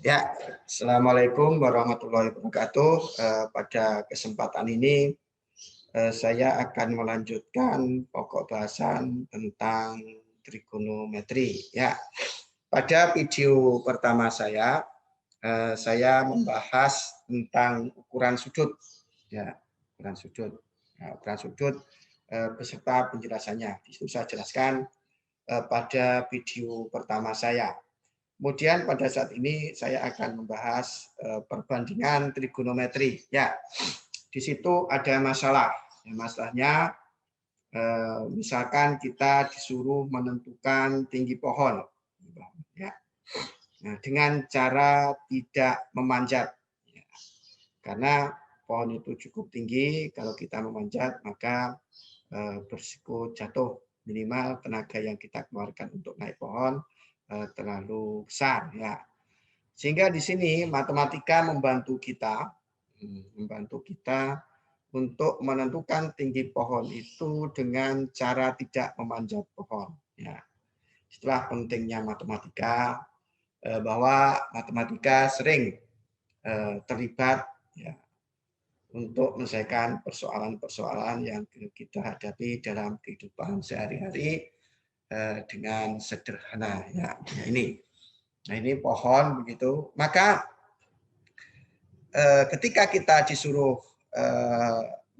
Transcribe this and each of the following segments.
Ya, Assalamualaikum warahmatullahi wabarakatuh. Pada kesempatan ini saya akan melanjutkan pokok bahasan tentang trigonometri. Ya, pada video pertama saya membahas tentang ukuran sudut. Ya, ukuran sudut. Nah, ukuran sudut beserta penjelasannya. Itu saya jelaskan pada video pertama saya. Kemudian pada saat ini saya akan membahas perbandingan trigonometri. Ya, di situ ada masalah. Masalahnya misalkan kita disuruh menentukan tinggi pohon, ya, nah, dengan cara tidak memanjat, ya. Karena pohon itu cukup tinggi, kalau kita memanjat maka berisiko jatuh, minimal tenaga yang kita keluarkan untuk naik pohon terlalu besar, ya. Sehingga di sini matematika membantu kita untuk menentukan tinggi pohon itu dengan cara tidak memanjat pohon. Ya. Setelah pentingnya matematika, bahwa matematika sering terlibat, ya, untuk menyelesaikan persoalan-persoalan yang kita hadapi dalam kehidupan sehari-hari dengan sederhana. Ya, ini. Nah, ini pohon begitu. Maka ketika kita disuruh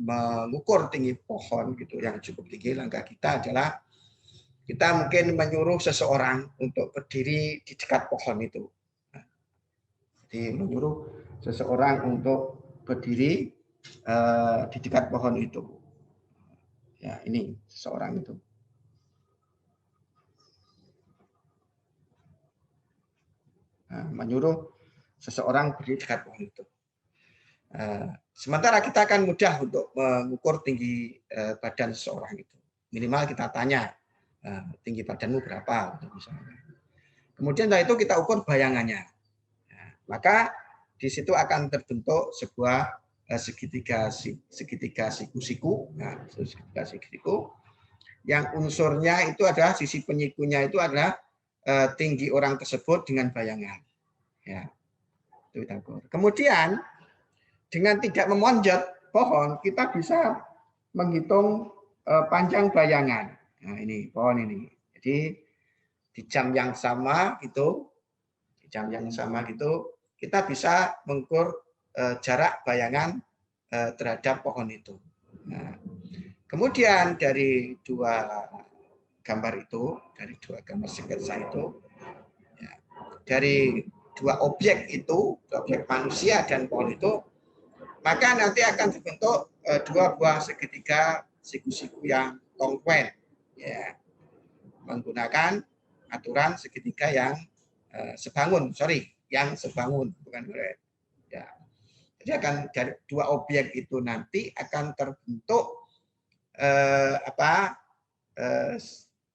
mengukur tinggi pohon gitu yang cukup tinggi, langkah kita adalah kita mungkin menyuruh seseorang untuk berdiri di dekat pohon itu. Jadi menyuruh seseorang untuk berdiri di dekat pohon itu. Ya, ini seseorang itu. Nah, menyuruh seseorang berdiri di dekat pohon itu. Sementara kita akan mudah untuk mengukur tinggi badan seseorang itu. Minimal kita tanya tinggi badanmu berapa, misalnya. Kemudian setelah itu kita ukur bayangannya. Maka di situ akan terbentuk sebuah segitiga siku-siku. Nah, segitiga siku yang unsurnya itu adalah sisi penyikunya itu adalah tinggi orang tersebut dengan bayangan. Ya, itu kita ukur. Kemudian dengan tidak memanjat pohon, kita bisa menghitung panjang bayangan. Nah, ini pohon ini. Jadi di jam yang sama itu, kita bisa mengukur jarak bayangan terhadap pohon itu. Nah, kemudian dari dua gambar itu, dari dua gambar sketsa itu, ya, dari dua objek itu, objek manusia dan pohon itu, maka nanti akan terbentuk dua buah segitiga siku-siku yang kongruen, ya, menggunakan aturan segitiga yang sebangun, yang sebangun, bukan kongruen. Ya. Jadi akan dari dua objek itu nanti akan terbentuk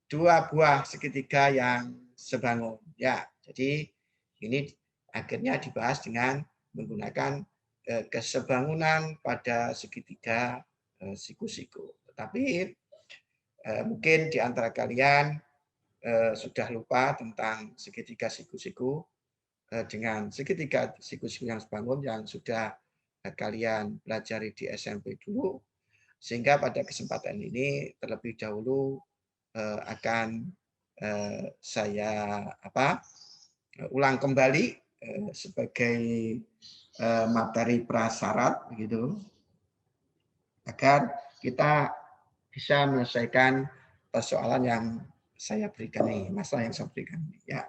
dua buah segitiga yang sebangun. Ya, jadi ini akhirnya dibahas dengan menggunakan kesebangunan pada segitiga siku-siku. Tetapi mungkin di antara kalian sudah lupa tentang segitiga siku-siku dengan segitiga siku-siku yang sebangun yang sudah kalian pelajari di SMP dulu, sehingga pada kesempatan ini terlebih dahulu akan saya ulang kembali sebagai materi prasyarat begitu, agar kita bisa menyelesaikan persoalan yang saya berikan ini, masalah yang saya berikan ini. Ya.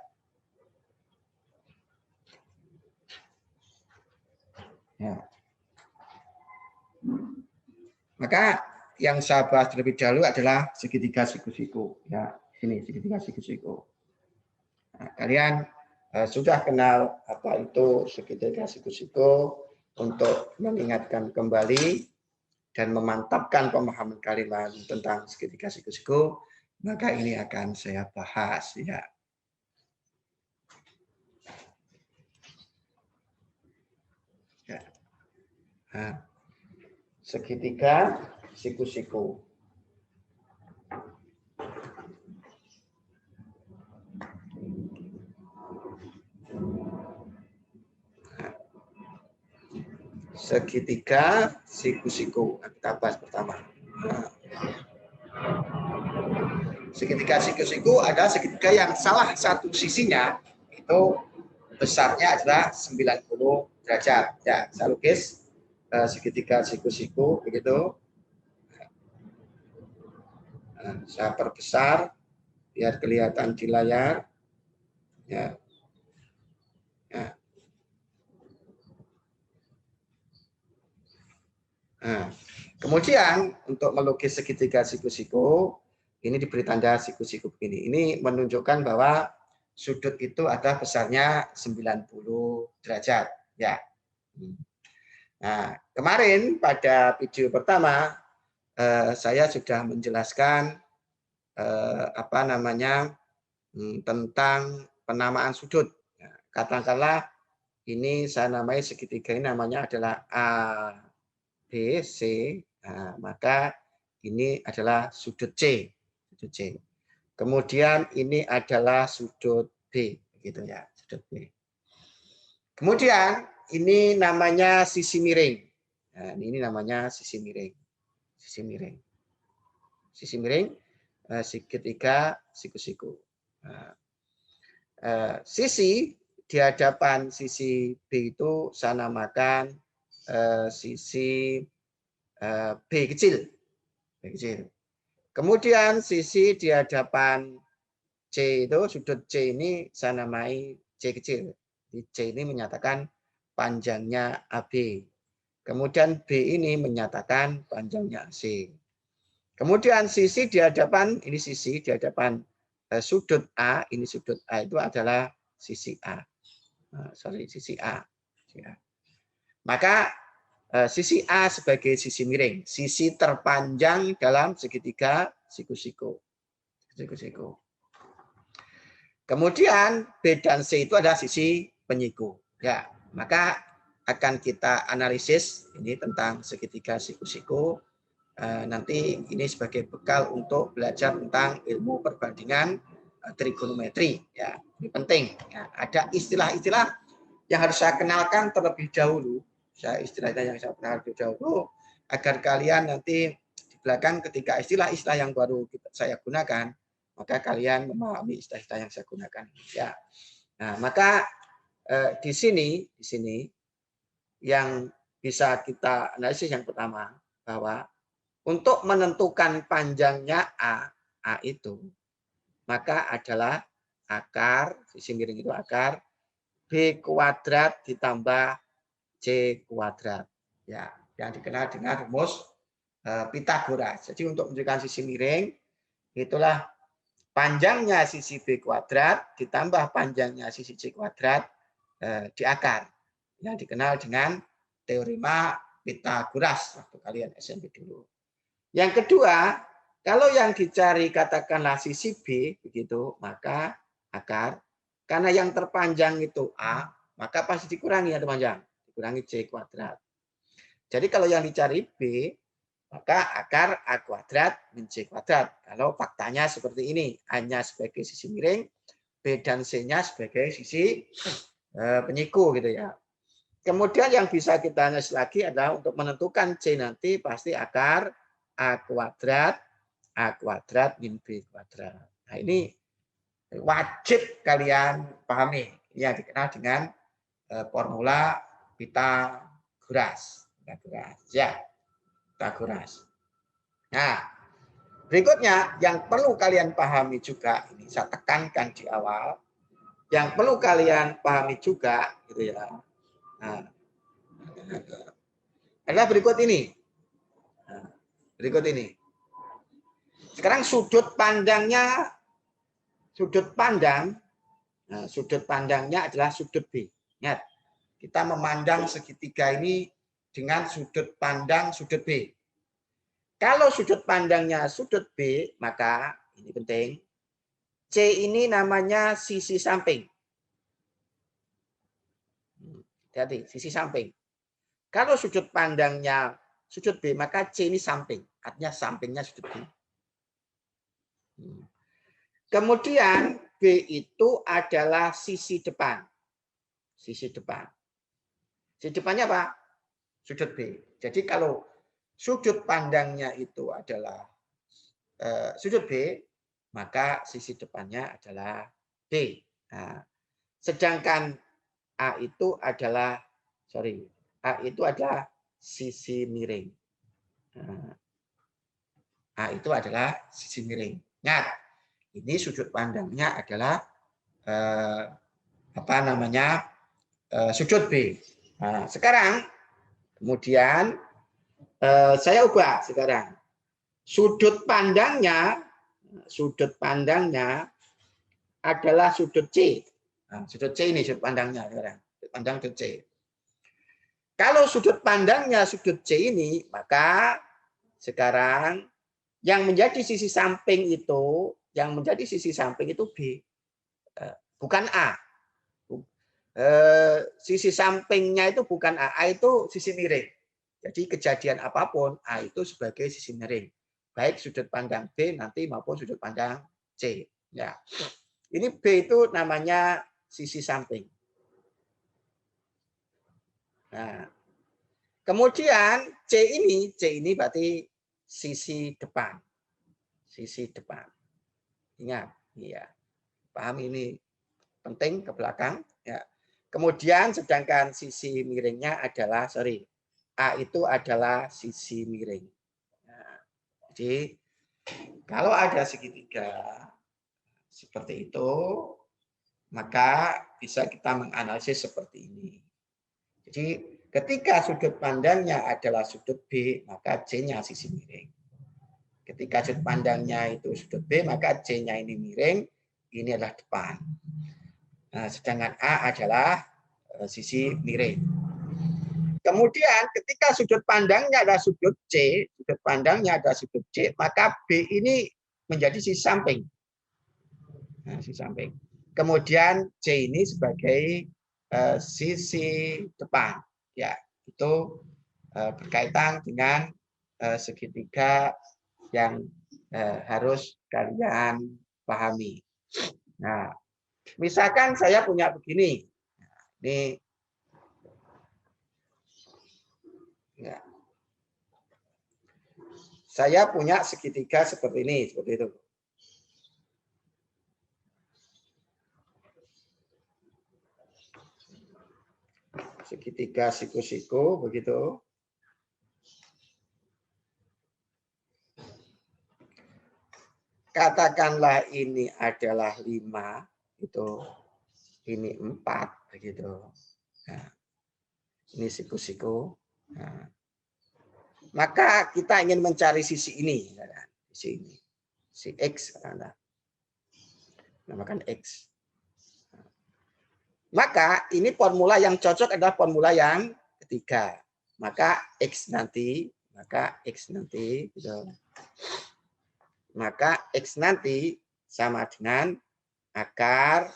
Ya. Maka yang saya bahas terlebih dahulu adalah segitiga siku-siku. Ya, sini segitiga siku-siku. Nah, kalian sudah kenal apa itu segitiga siku-siku. Untuk mengingatkan kembali dan memantapkan pemahaman kalian tentang segitiga siku-siku, maka ini akan saya bahas, ya. Ya. Nah, segitiga siku-siku. segitiga siku-siku. Kita bahas pertama. Nah, segitiga siku-siku ada segitiga yang salah satu sisinya itu besarnya adalah 90 derajat. Ya, saya lukis segitiga siku-siku begitu. Nah, saya perbesar biar kelihatan di layar. Ya. Ya. Nah, kemudian untuk melukis segitiga siku-siku, ini diberi tanda siku-siku begini. Ini menunjukkan bahwa sudut itu ada besarnya 90 derajat. Ya. Nah, kemarin pada video pertama saya sudah menjelaskan apa namanya tentang penamaan sudut. Nah, katakanlah ini saya namai segitiga ini namanya adalah A B, C, nah, maka ini adalah sudut C. Sudut C. Kemudian ini adalah sudut B, begitu ya, sudut B. Kemudian ini namanya sisi miring. Nah, ini namanya sisi miring. Sisi miring. Sisi miring segitiga siku-siku. Nah, sisi di hadapan sisi B itu saya namakan sisi B kecil. B kecil. Kemudian sisi di hadapan C itu, sudut C ini saya namai C kecil. C ini menyatakan panjangnya AB. Kemudian B ini menyatakan panjangnya C. Kemudian sisi di hadapan, ini sisi di hadapan sudut A, ini sudut A itu adalah sisi A. Sisi A. Maka sisi A sebagai sisi miring, sisi terpanjang dalam segitiga siku-siku. Kemudian B dan C itu adalah sisi penyiku. Ya, maka akan kita analisis ini tentang segitiga siku-siku. Nanti ini sebagai bekal untuk belajar tentang ilmu perbandingan trigonometri. Ya, ini penting. Ya, ada istilah-istilah yang harus saya kenalkan terlebih dahulu. Istilahnya yang saya kenal terlebih dahulu agar kalian nanti di belakang ketika istilah-istilah yang baru saya gunakan, maka kalian memahami istilah-istilah yang saya gunakan. Ya, nah maka di sini yang bisa kita analisis yang pertama bahwa untuk menentukan panjangnya A itu, maka adalah akar, sisi miring itu akar, B kuadrat ditambah C kuadrat. Ya, yang dikenal dengan rumus Pitagoras. Jadi untuk menunjukkan sisi miring, itulah panjangnya sisi B kuadrat ditambah panjangnya sisi C kuadrat di akar. Yang dikenal dengan teorema Pitagoras waktu kalian SMP dulu. Yang kedua, kalau yang dicari katakanlah sisi B, begitu, maka akar. Karena yang terpanjang itu A, maka pasti dikurangi yang terpanjang. Dikurangi C kuadrat. Jadi kalau yang dicari B, maka akar A kuadrat min C kuadrat. Kalau faktanya seperti ini, A-nya sebagai sisi miring, B dan C-nya sebagai sisi penyiku, gitu ya. Kemudian yang bisa kita analisis lagi adalah untuk menentukan C nanti pasti akar A kuadrat min B kuadrat. Nah ini wajib kalian pahami yang dikenal dengan formula Pitagoras. Ya, Pitagoras. Nah, berikutnya yang perlu kalian pahami juga, ini saya tekankan di awal, yang perlu kalian pahami juga, gitu ya. Nah, adalah berikut ini. Berikut ini. Sekarang sudut pandangnya, sudut pandangnya adalah sudut B. Ingat, kita memandang segitiga ini dengan sudut pandang sudut B. Kalau sudut pandangnya sudut B, maka ini penting, C ini namanya sisi samping. Jadi sisi samping. Kalau sudut pandangnya sudut B, maka C ini samping. Artinya sampingnya sudut B. Kemudian B itu adalah sisi depan. Sisi depan. Sisi depannya apa? sudut B. Jadi kalau sudut pandangnya itu adalah sudut B, maka sisi depannya adalah D. Nah, sedangkan A itu adalah sisi miring. Nah, A itu adalah sisi miring. Ingat, ini sudut pandangnya adalah sudut B. Nah, sekarang kemudian saya ubah sekarang. Sudut pandangnya adalah sudut C. Nah, sudut C ini sudut pandangnya sekarang. Sudut pandang sudut C. Kalau sudut pandangnya sudut C ini, maka sekarang yang menjadi sisi samping itu B, bukan A. Sisi sampingnya itu bukan A itu sisi miring. Jadi kejadian apapun A itu sebagai sisi miring, baik sudut pandang B nanti maupun sudut pandang C. Ya, ini B itu namanya sisi samping. Nah, kemudian C ini berarti sisi depan. Sisi depan. Ingat, ya. Paham ini penting ke belakang, ya. Kemudian sedangkan sisi miringnya adalah A itu adalah sisi miring. Nah, jadi kalau ada segitiga seperti itu, maka bisa kita menganalisis seperti ini. Jadi ketika sudut pandangnya adalah sudut B, maka C-nya sisi miring. Ketika sudut pandangnya itu sudut B, maka C-nya ini miring, ini adalah depan. Nah, sedangkan A adalah sisi miring. Kemudian ketika sudut pandangnya adalah sudut C, maka B ini menjadi sisi samping. Nah, sisi samping. Kemudian C ini sebagai sisi depan. Ya, itu berkaitan dengan segitiga yang harus kalian pahami. Nah, misalkan saya punya begini. Ini ya. Saya punya segitiga seperti ini, seperti itu. Segitiga siku-siku begitu. Katakanlah ini adalah 5, itu ini 4 begitu. Nah, ini siku-siku. Nah, maka kita ingin mencari sisi ini, sisi ini, si X, namakan X. Maka ini formula yang cocok adalah formula yang ketiga. Maka X nanti, gitu. Maka X nanti sama dengan akar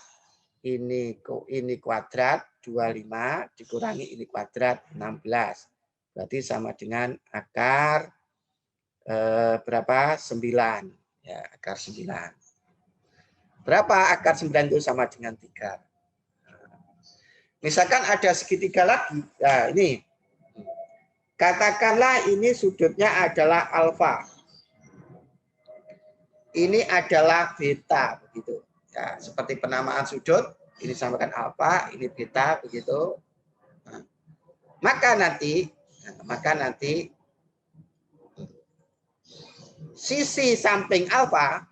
ini kuadrat 25 dikurangi ini kuadrat 16. Berarti sama dengan akar berapa? 9. Ya, akar 9. Berapa akar 9 itu sama dengan 3. Misalkan ada segitiga lagi. Nah, ini. Katakanlah ini sudutnya adalah alfa. Ini adalah beta begitu. Ya, seperti penamaan sudut, ini samakan alfa, ini beta begitu. Nah, maka nanti sisi samping alfa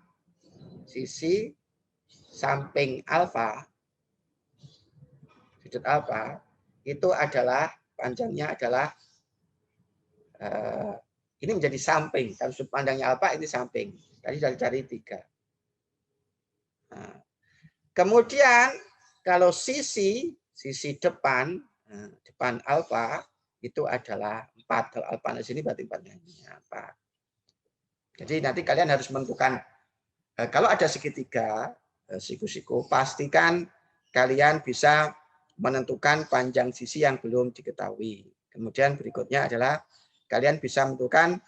sudut alfa itu adalah panjangnya adalah ini menjadi samping. Kalau sudut pandangnya alfa ini samping. Tadi dari 3. Nah, kemudian kalau sisi depan alfa itu adalah 4. Kalau alfa di sini berarti 4. Jadi nanti kalian harus menentukan kalau ada segitiga siku-siku, pastikan kalian bisa menentukan panjang sisi yang belum diketahui. Kemudian berikutnya adalah kalian bisa menentukan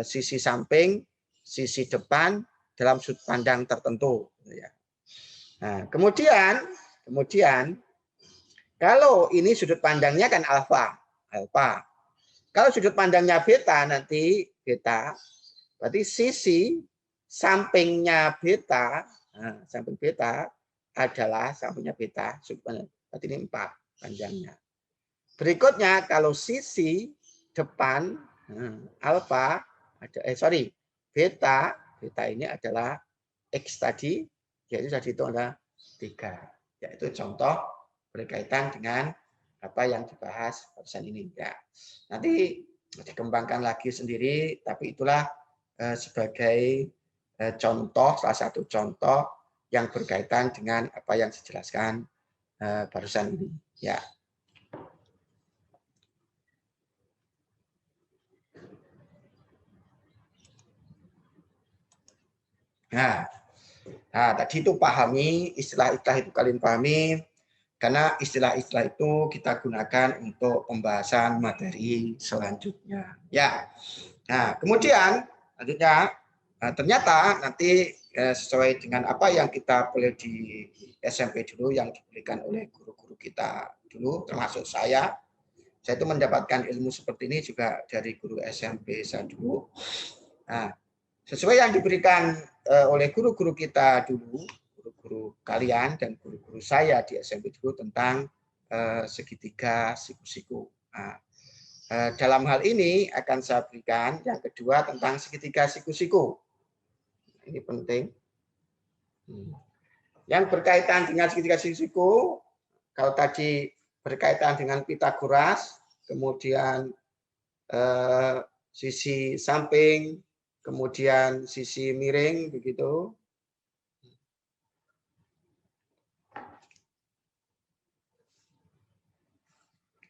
sisi samping, sisi depan dalam sudut pandang tertentu. Nah, kemudian kalau ini sudut pandangnya kan alfa. Kalau sudut pandangnya beta nanti beta, berarti sisi sampingnya beta, nah, samping beta adalah sampingnya beta, berarti ini 4 panjangnya. Berikutnya kalau sisi depan alfa ada beta, beta ini adalah X tadi, yaitu tadi itu ada 3. Yaitu contoh berkaitan dengan apa yang dibahas barusan ini. Ya. Nanti dikembangkan lagi sendiri, tapi itulah sebagai contoh, salah satu contoh yang berkaitan dengan apa yang dijelaskan barusan ini. Ya. Nah, tadi itu pahami istilah-istilah itu, kalian pahami, karena istilah-istilah itu kita gunakan untuk pembahasan materi selanjutnya. Ya. Nah, kemudian selanjutnya ternyata nanti sesuai dengan apa yang kita boleh di SMP dulu yang diberikan oleh guru-guru kita dulu, termasuk saya itu mendapatkan ilmu seperti ini juga dari guru SMP saya dulu. Nah, sesuai yang diberikan oleh guru-guru kita dulu, guru-guru kalian dan guru-guru saya di SMP dulu tentang segitiga siku-siku. Nah, dalam hal ini akan saya berikan yang kedua tentang segitiga siku-siku. Ini penting. Yang berkaitan dengan segitiga siku-siku, kalau tadi berkaitan dengan Pitagoras, kemudian sisi samping, kemudian sisi miring, begitu.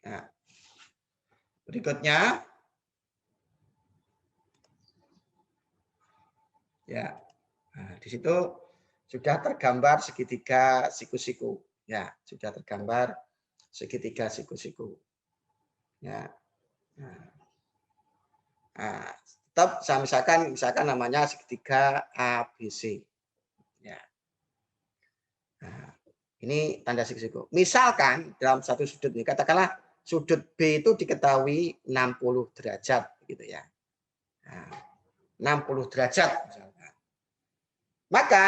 Nah, berikutnya, ya, nah, di situ sudah tergambar segitiga siku-siku. Ya, sudah tergambar segitiga siku-siku. Ya. Nah, tetap saya misalkan namanya segitiga ABC. Ya. Nah, ini tanda siku-siku. Misalkan dalam satu sudut ini, katakanlah sudut B itu diketahui 60 derajat, gitu ya. Nah, 60 derajat misalkan. Maka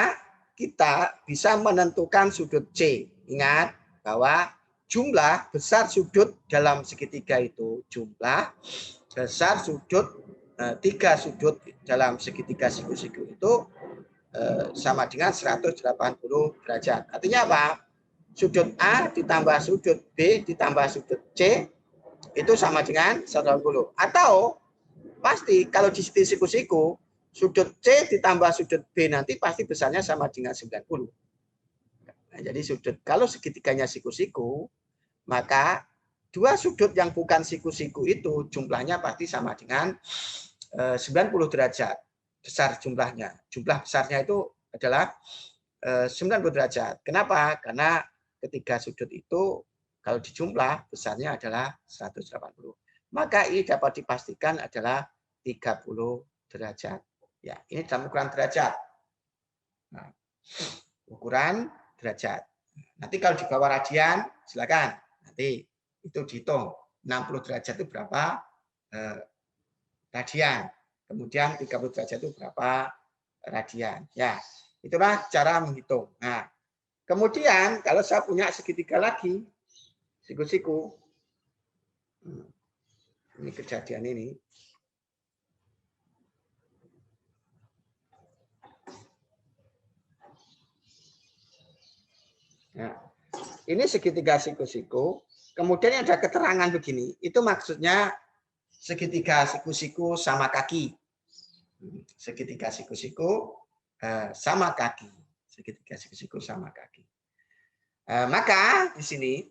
kita bisa menentukan sudut C. Ingat bahwa jumlah besar sudut dalam segitiga itu, jumlah besar sudut 3 sudut dalam segitiga siku-siku itu sama dengan 180 derajat. Artinya apa? Sudut A ditambah sudut B ditambah sudut C itu sama dengan 180. Atau pasti kalau di siku-siku sudut C ditambah sudut B nanti pasti besarnya sama dengan 90. Nah, jadi sudut kalau segitiganya siku-siku, maka 2 sudut yang bukan siku-siku itu jumlahnya pasti sama dengan 90 derajat. Besar jumlahnya. Jumlah besarnya itu adalah 90 derajat. Kenapa? Karena ketiga sudut itu kalau dijumlah besarnya adalah 180. Maka ini dapat dipastikan adalah 30 derajat. Ya, ini dalam ukuran derajat. Nah, ukuran derajat. Nanti kalau di bawah radian, silakan. Nanti itu dihitung 60 derajat itu berapa radian. Kemudian 30 derajat itu berapa radian. Ya, itulah cara menghitung. Nah, kemudian kalau saya punya segitiga lagi, siku-siku. Ini kejadian ini. Nah, ini segitiga siku-siku. Kemudian ada keterangan begini. Itu maksudnya segitiga siku-siku sama kaki. Segitiga siku-siku sama kaki. Segitiga siku-siku sama kaki. Maka di sini,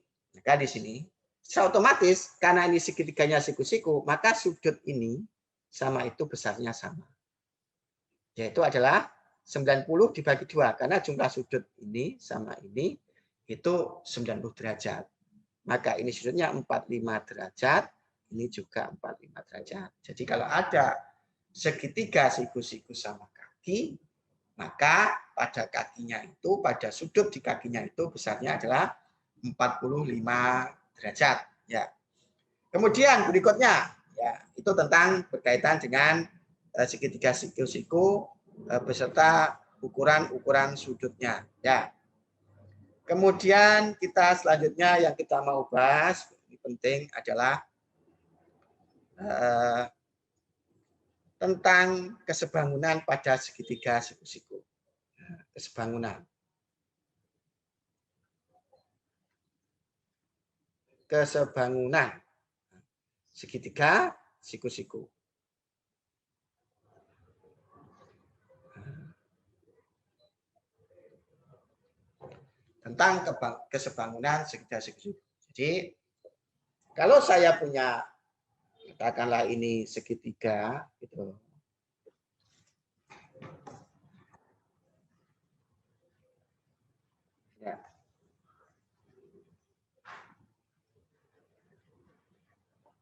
secara otomatis karena ini segitiganya siku-siku, maka sudut ini sama itu besarnya sama. Yaitu adalah 90 dibagi 2 karena jumlah sudut ini sama ini itu 90 derajat. Maka ini sudutnya 45 derajat, ini juga 45 derajat. Jadi kalau ada segitiga siku-siku sama kaki, maka pada kakinya itu, pada sudut di kakinya itu besarnya adalah 45 derajat. Ya. Kemudian berikutnya, Ya, itu tentang berkaitan dengan segitiga siku-siku beserta ukuran-ukuran sudutnya. Ya. Kemudian kita selanjutnya yang kita mau bahas, ini penting adalah tentang kesebangunan pada segitiga siku-siku. Kesebangunan. Kesebangunan segitiga siku-siku. Tentang kesebangunan segitiga siku-siku. Jadi kalau saya punya, katakanlah ini segitiga, gitu. Ya.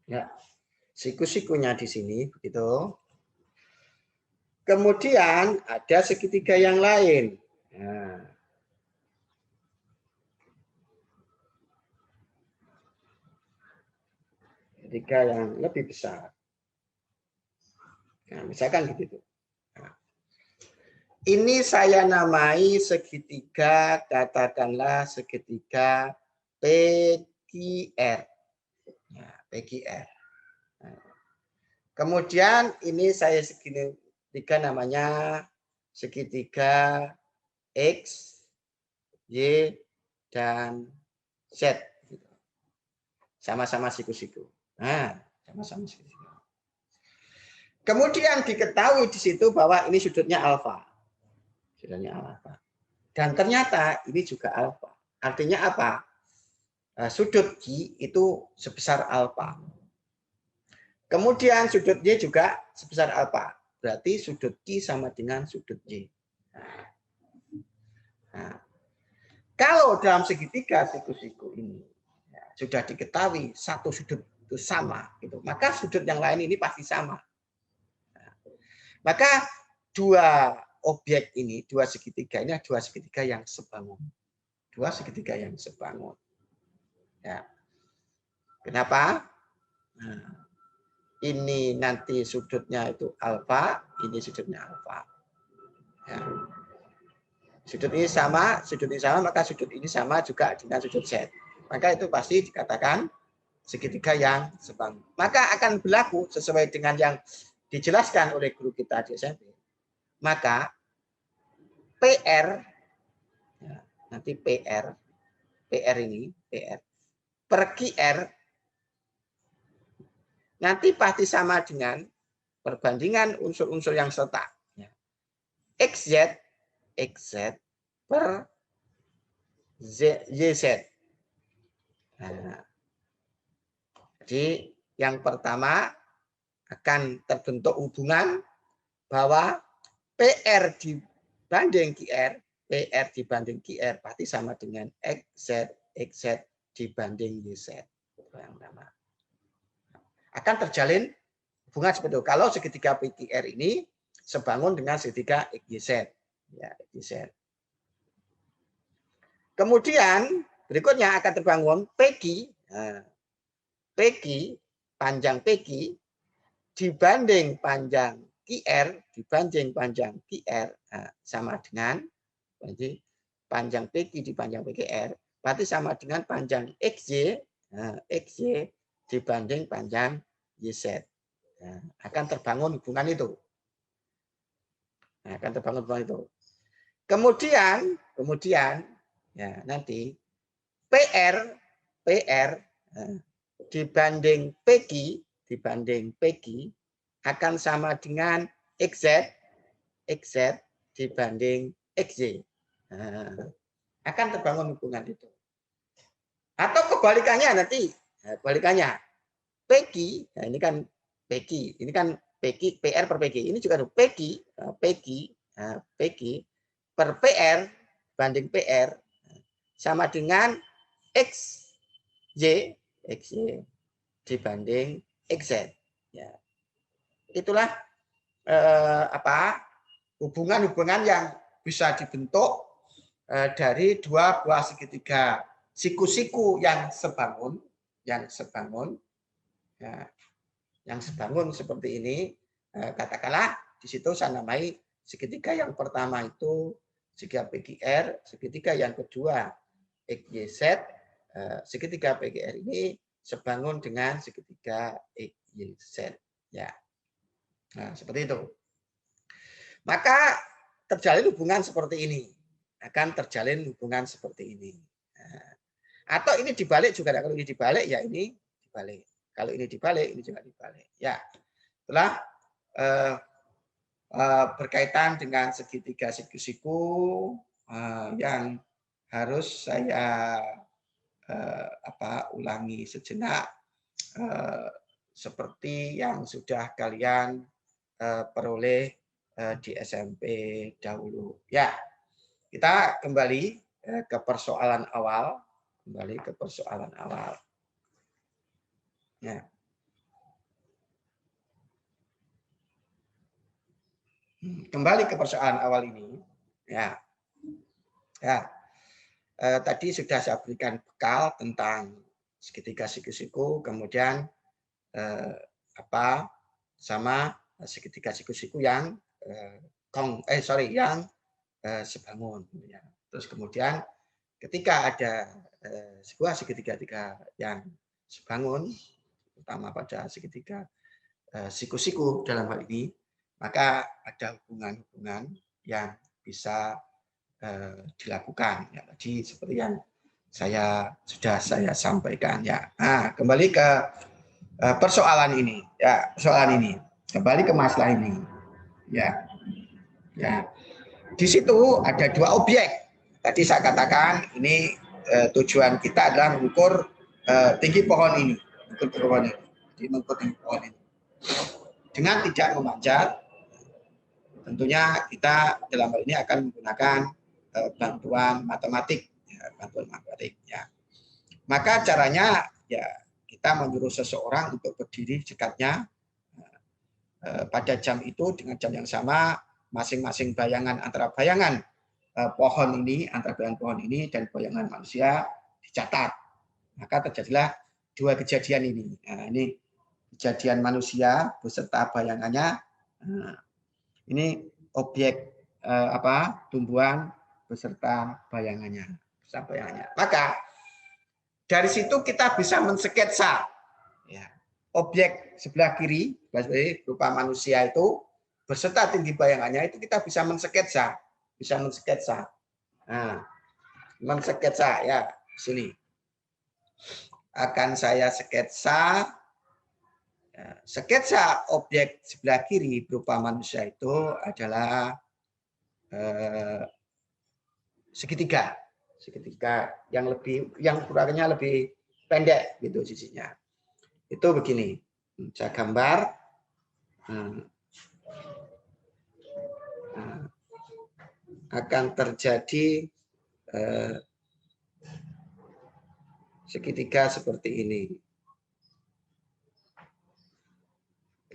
Ya, siku-sikunya di sini, begitu. Kemudian ada segitiga yang lain. Nah, segitiga yang lebih besar. Nah, misalkan begitu. Nah, ini saya namai segitiga, katakanlah segitiga PQR. Nah, PQR. Nah, kemudian ini saya segitiga namanya segitiga X, Y, dan Z. Sama-sama siku-siku. Nah, sama-sama siku-siku. Kemudian diketahui di situ bahwa ini sudutnya alfa. Sudutnya alfa. Dan ternyata ini juga alfa. Artinya apa? Sudut Q itu sebesar alfa. Kemudian sudut Y juga sebesar alfa. Berarti sudut Q sama dengan sudut Y. Nah, kalau dalam segitiga siku-siku ini ya, sudah diketahui satu sudut itu sama, gitu, maka sudut yang lain ini pasti sama. Nah, maka dua objek ini, dua segitiga ini adalah dua segitiga yang sebangun. Dua segitiga yang sebangun. Ya. Kenapa? Nah, ini nanti sudutnya itu alfa, ini sudutnya alfa. Ya. Sudut ini sama, maka sudut ini sama juga dengan sudut Z. Maka itu pasti dikatakan segitiga yang sebangun. Maka akan berlaku sesuai dengan yang dijelaskan oleh guru kita di SMP. Maka PR, ya, nanti PR ini, PR, per QR, nanti pasti sama dengan perbandingan unsur-unsur yang serta. XZ per YZ. Nah, jadi yang pertama akan terbentuk hubungan bahwa PR dibanding QR, PR dibanding QR pasti sama dengan XZ dibanding YZ. Yang pertama. Akan terjalin hubungan seperti itu. Kalau segitiga PQR ini sebangun dengan segitiga XYZ. Ya, XYZ. Kemudian berikutnya akan terbangun PQ. Nah, PQ, panjang PQ dibanding panjang QR, dibanding panjang QR sama dengan jadi panjang PQ dibanding PQR berarti sama dengan panjang XY, XY dibanding panjang YZ. Nah, akan terbangun hubungan itu. Nah, akan terbangun hubungan itu. Kemudian ya nanti PR dibanding PQ akan sama dengan XZ dibanding XY. Nah, akan terbangun hubungan itu. Atau kebalikannya nanti, kebalikannya PQ, nah ini kan PQ, ini kan PQ, PR per PQ, ini juga PQ per PR banding PR sama dengan XY dibanding XZ. Ya. Itulah hubungan-hubungan yang bisa dibentuk dari dua buah segitiga siku-siku yang sebangun, ya. Yang sebangun seperti ini, katakanlah di situ saya namai segitiga yang pertama itu segitiga PGR, segitiga yang kedua XYZ, segitiga PGR ini sebangun dengan segitiga XYZ. Ya, nah, seperti itu. Maka terjalin hubungan seperti ini, akan terjalin hubungan seperti ini. Atau ini dibalik juga, kalau ini dibalik ya ini dibalik. Kalau ini dibalik, ini juga dibalik. Ya, setelah berkaitan dengan segitiga siku-siku yang harus saya ulangi sejenak, seperti yang sudah kalian peroleh di SMP dahulu. Ya, kita kembali ke persoalan awal. Kembali ke persoalan awal. Ya. Kembali ke persoalan awal ini. Ya. Ya. Tadi sudah saya berikan bekal tentang segitiga siku-siku, kemudian sama segitiga siku-siku yang yang sebangun. Ya. Terus kemudian ketika ada sebuah segitiga yang sebangun, terutama pada segitiga siku-siku dalam hal ini, maka ada hubungan-hubungan yang bisa dilakukan. Ya, tadi seperti yang sudah saya sampaikan. Ya, nah, kembali ke persoalan ini. Ya, persoalan ini. Kembali ke masalah ini. Ya, ya. Di situ ada dua objek. Tadi saya katakan ini tujuan kita adalah mengukur tinggi pohon ini, mengukur pohon ini, mengukur tinggi pohon ini. Dengan tidak memanjat, tentunya kita dalam hal ini akan menggunakan bantuan matematik, ya. Maka caranya ya kita menyuruh seseorang untuk berdiri dekatnya pada jam itu dengan jam yang sama, masing-masing bayangan antara bayangan pohon ini, antara bayangan pohon ini dan bayangan manusia dicatat. Maka terjadilah dua kejadian ini. Nah, ini kejadian manusia beserta bayangannya. Nah, ini objek tumbuhan beserta bayangannya. Maka dari situ kita bisa mensketsa ya, objek sebelah kiri berupa manusia itu beserta tinggi bayangannya, itu kita bisa mensketsa. Nah, mensketsa ya, sini akan saya sketsa. Sketsa objek sebelah kiri berupa manusia itu adalah segitiga yang ukurannya lebih pendek gitu sisinya. Itu begini, saya gambar. Akan terjadi segitiga seperti ini.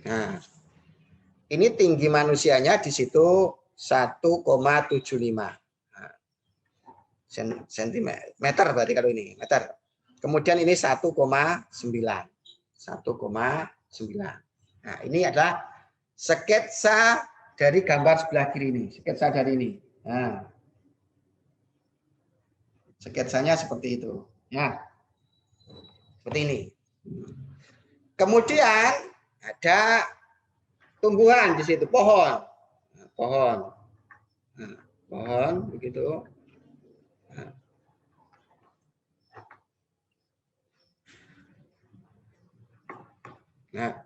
Nah, ini tinggi manusianya di situ 1,75 cm berarti kalau ini meter. Kemudian ini 1,9. Nah, ini adalah sketsa dari gambar sebelah kiri ini, sketsa dari ini. Nah, sketsanya seperti itu, ya, seperti ini. Kemudian ada tumbuhan di situ, pohon, pohon begitu. Nah,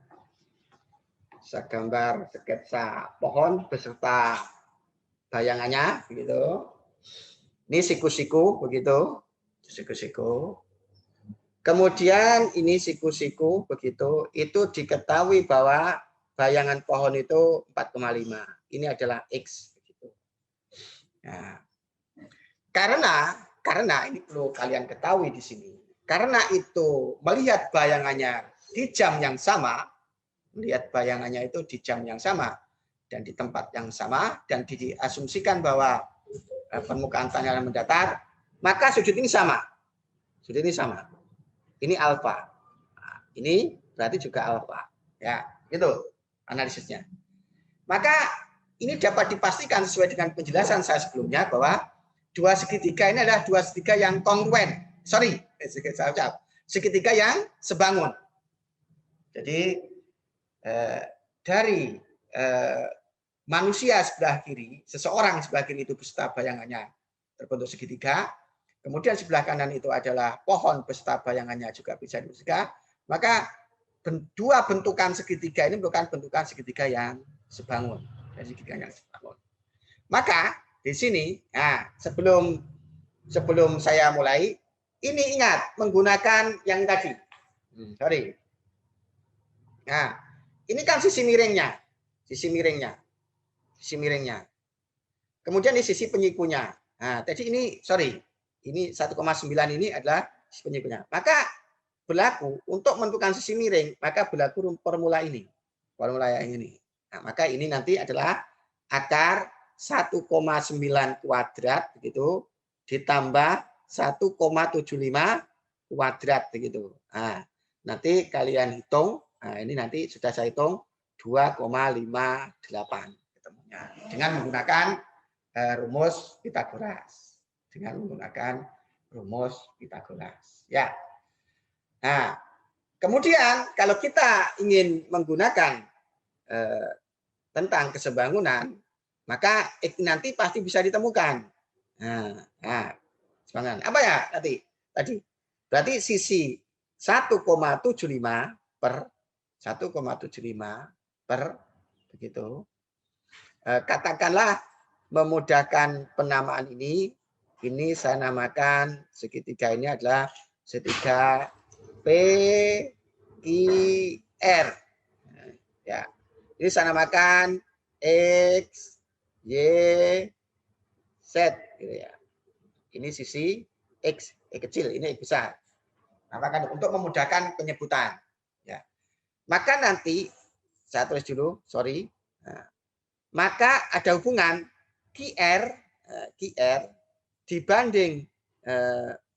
saya gambar sketsa pohon beserta bayangannya begitu. Ini siku-siku begitu, siku-siku. Kemudian ini siku-siku begitu, itu diketahui bahwa bayangan pohon itu 4,5. Ini adalah X begitu. Nah, karena ini perlu kalian ketahui di sini. Karena itu melihat bayangannya di jam yang sama, dan di tempat yang sama, dan diasumsikan bahwa permukaan tanah mendatar, maka sudut ini sama. Ini alfa. Nah, ini berarti juga alfa. Ya, itu analisisnya. Maka ini dapat dipastikan sesuai dengan penjelasan saya sebelumnya bahwa dua segitiga ini adalah dua segitiga yang kongruen. Sorry, segitiga yang sebangun. Jadi dari manusia sebelah kiri, seseorang sebelah kiri itu beserta bayangannya terbentuk segitiga. Kemudian sebelah kanan itu adalah pohon beserta bayangannya juga bisa segitiga. Maka dua bentukan segitiga ini merupakan bentukan segitiga yang sebangun. Dari segitiga yang sebangun. Maka di sini, nah, sebelum saya mulai, ini ingat menggunakan yang tadi. Sorry. Nah, ini kan sisi miringnya, sisi miringnya. Kemudian di sisi penyikunya. Nah, tadi ini sorry, ini 1,9 ini adalah sisi penyikunya. Maka berlaku untuk menentukan sisi miring, maka berlaku formula ini. Formula yang ini. Nah, maka ini nanti adalah akar 1,9 kuadrat begitu ditambah 1,75 kuadrat begitu. Nah, nanti kalian hitung. Nah, ini nanti sudah saya hitung 2,58 ketemunya dengan menggunakan rumus Pythagoras. Dengan menggunakan rumus Pythagoras. Ya. Nah, kemudian kalau kita ingin menggunakan tentang kesebangunan, maka nanti pasti bisa ditemukan. Nah, apa ya tadi? Berarti sisi 1,75 per 1,75 per begitu. Katakanlah memudahkan penamaan ini saya namakan segitiga ini adalah segitiga PQR. Ya. Ini saya namakan X, Y, Z gitu ya. Ini sisi X, kecil, ini X besar. Namakan untuk memudahkan penyebutan. Ya. Maka nanti saya tulis dulu, sorry. Nah, maka ada hubungan QR dibanding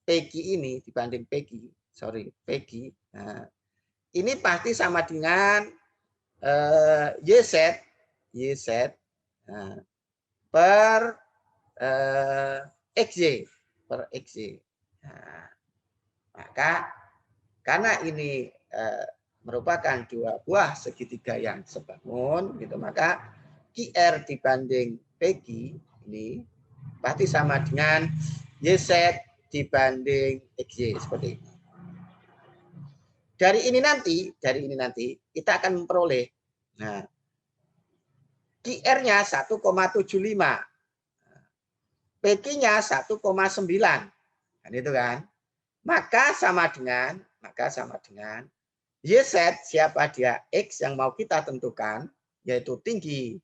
PQ ini, dibanding PQ, nah, ini pasti sama dengan YZ nah, per XY. Nah, maka karena ini merupakan dua buah segitiga yang sebangun, gitu, maka QR dibanding PQ ini pasti sama dengan YZ dibanding XY seperti ini. Dari ini nanti kita akan memperoleh, nah, QR-nya 1,75, PQ-nya 1,9, kan itu kan? Maka sama dengan YZ, siapa dia? X yang mau kita tentukan, yaitu tinggi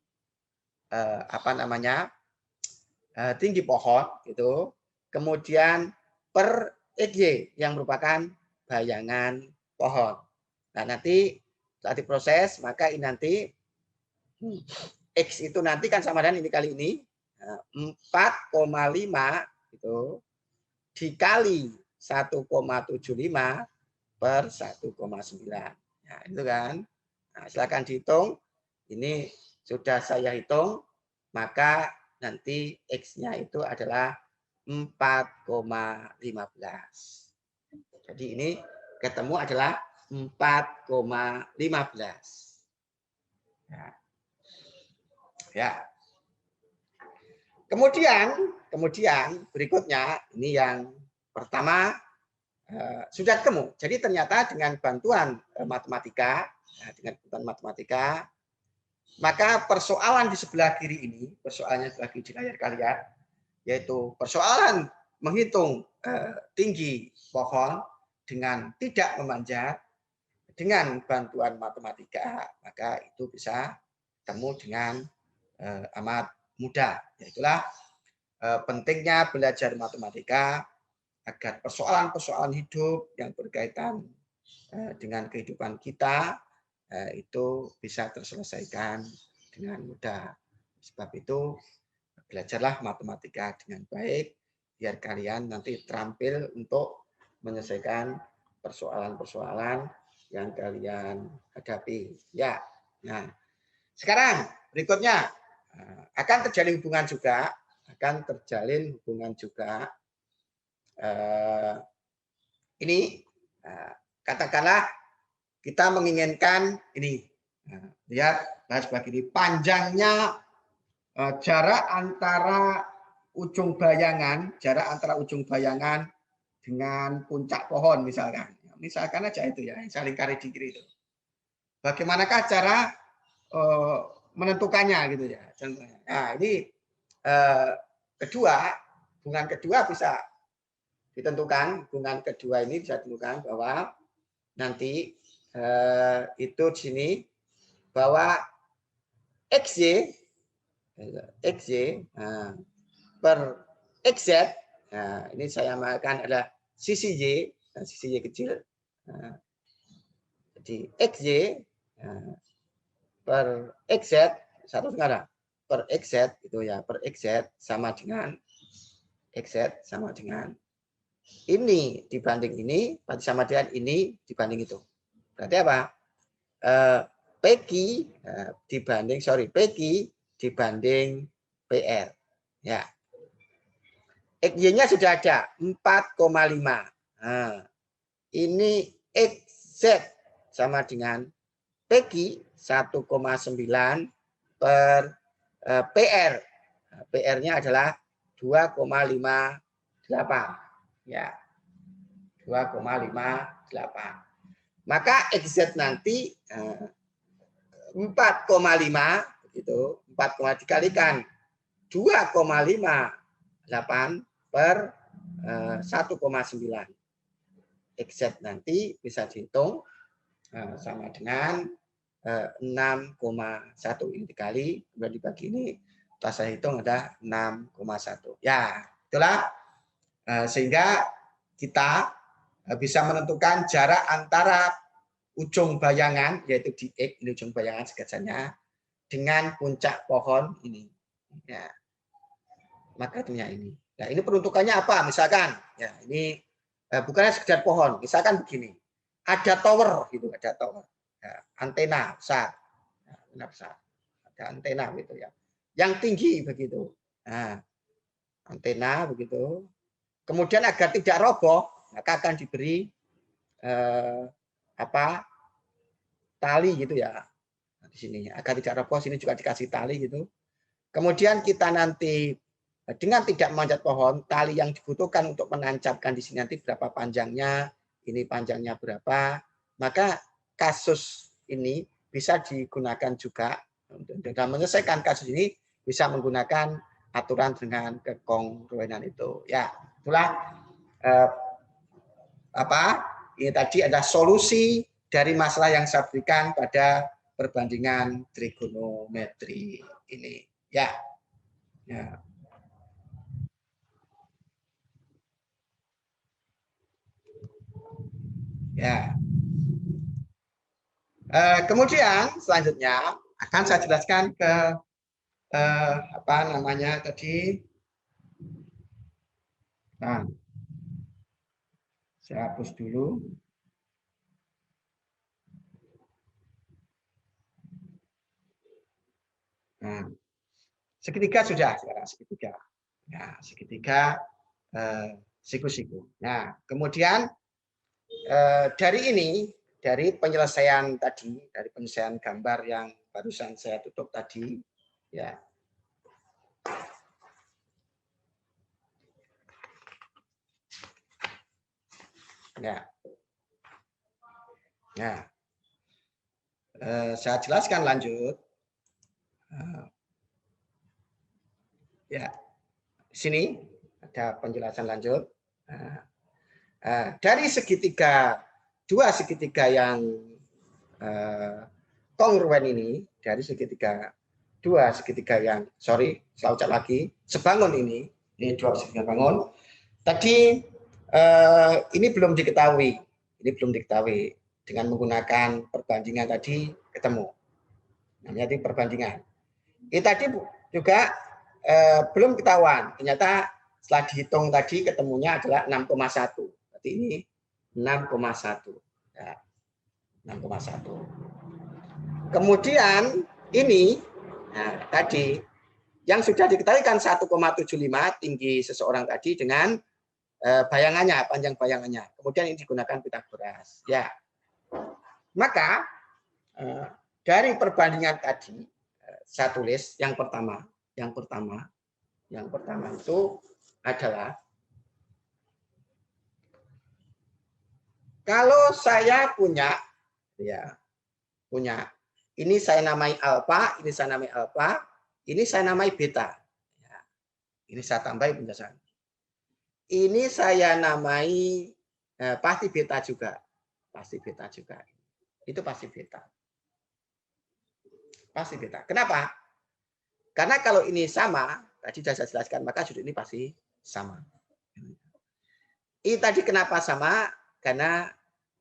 tinggi pohon itu, kemudian per XY yang merupakan bayangan pohon. Nah, nanti saat diproses maka ini nanti X itu nanti kan sama dengan ini kali ini 4,5 itu dikali 1,75 per 1,9. Nah, itu kan. Nah, silakan dihitung. Ini sudah saya hitung, maka nanti X-nya itu adalah 4,15. Jadi ini ketemu adalah 4,15. Ya. Kemudian berikutnya ini yang pertama sudah ketemu. Jadi ternyata dengan bantuan matematika, maka persoalan di sebelah kiri ini, persoalannya sebelah kiri di layar kalian, yaitu persoalan menghitung tinggi pohon dengan tidak memanjat dengan bantuan matematika, maka itu bisa ketemu dengan amat mudah. Yaitulah pentingnya belajar matematika agar persoalan-persoalan hidup yang berkaitan dengan kehidupan kita itu bisa terselesaikan dengan mudah. Sebab itu belajarlah matematika dengan baik biar kalian nanti terampil untuk menyelesaikan persoalan-persoalan yang kalian hadapi. Ya. Nah, sekarang berikutnya akan terjalin hubungan juga, ini katakanlah kita menginginkan ini. Lihat bahas begini, panjangnya jarak antara ujung bayangan dengan puncak pohon misalkan. Misalkan aja itu ya, yang saling kari di kiri itu. Bagaimanakah cara menentukannya gitu ya. Contohnya. Nah, ini hubungan kedua bisa ditentukan. Hubungan kedua ini bisa ditentukan bahwa nanti itu di sini bahwa XY per XZ, nah, ini saya makan adalah sisi Y, sisi Y kecil. Nah, jadi XY per XZ, satu sekarang, per XZ itu ya, per XZ sama dengan XZ sama dengan ini dibanding ini, berarti sama dengan ini dibanding itu. Berarti apa? PQ dibanding PR. Ya. XY-nya sudah ada 4,5. Nah, ini XZ sama dengan PQ 1,9 per PR. PR-nya adalah 2,58. Ya. 2,58. Maka XZ nanti 4,5 itu 4, dikalikan 2,58 per 1,9. XZ nanti bisa dihitung sama dengan 6,1 ini dikali kemudian dibagi ini setelah saya hitung ada 6,1. Ya, itulah sehingga kita bisa menentukan jarak antara ujung bayangan yaitu di X ini ujung bayangan segajannya dengan puncak pohon ini. Ya. Maka itunya ini. Nah, ini peruntukannya apa? Misalkan ya ini bukannya sekedar pohon. Misalkan begini. Ada tower gitu, ada tower. Ya, antena besar. Ya, antena besar. Ada antena gitu ya. Yang tinggi begitu. Nah, antena begitu. Kemudian agar tidak roboh, maka akan diberi tali gitu ya. Nah, di sini agar tidak roboh, sini juga dikasih tali gitu. Kemudian kita nanti dengan tidak memanjat pohon, tali yang dibutuhkan untuk menancapkan di sini nanti berapa panjangnya, ini panjangnya berapa, maka kasus ini bisa digunakan juga dalam menyelesaikan kasus ini bisa menggunakan aturan dengan kekongruenan itu. Ya, itulah ini tadi ada solusi dari masalah yang saya berikan pada perbandingan trigonometri ini. Ya. Ya. Ya. Kemudian selanjutnya akan saya jelaskan ke apa namanya tadi. Nah, saya hapus dulu. Nah, segitiga sudah sekarang segitiga. Ya, segitiga siku-siku. Nah, kemudian dari penyelesaian tadi, dari penyelesaian gambar yang barusan saya tutup tadi, ya. Ya. Ya. Saya jelaskan lanjut. Ya. Sini ada penjelasan lanjut. Dari segitiga, dua segitiga yang kongruen ini, dari segitiga, dua segitiga yang, saya ucap lagi, sebangun ini dua segitiga bangun. Tadi ini belum diketahui, dengan menggunakan perbandingan tadi ketemu. Namanya tadi perbandingan. Ini tadi juga belum ketahuan. Ternyata setelah dihitung tadi ketemunya adalah 6,1. Berarti ini 6,1. Ya. 6,1. Kemudian ini tadi yang sudah diketahui kan 1,75 tinggi seseorang tadi dengan bayangannya, panjang bayangannya. Kemudian ini digunakan Pythagoras. Ya. Maka dari perbandingan tadi saya tulis yang pertama itu adalah kalau saya punya ini saya namai alfa, ini saya namai alfa, ini saya namai beta. Ya. Ini saya tambahi penjelasan. Ini saya namai pasti beta juga. Pasti beta juga. Itu pasti beta. Pasti beta. Kenapa? Karena kalau ini sama, tadi sudah saya jelaskan, maka sudut ini pasti sama. Ini tadi kenapa sama? Karena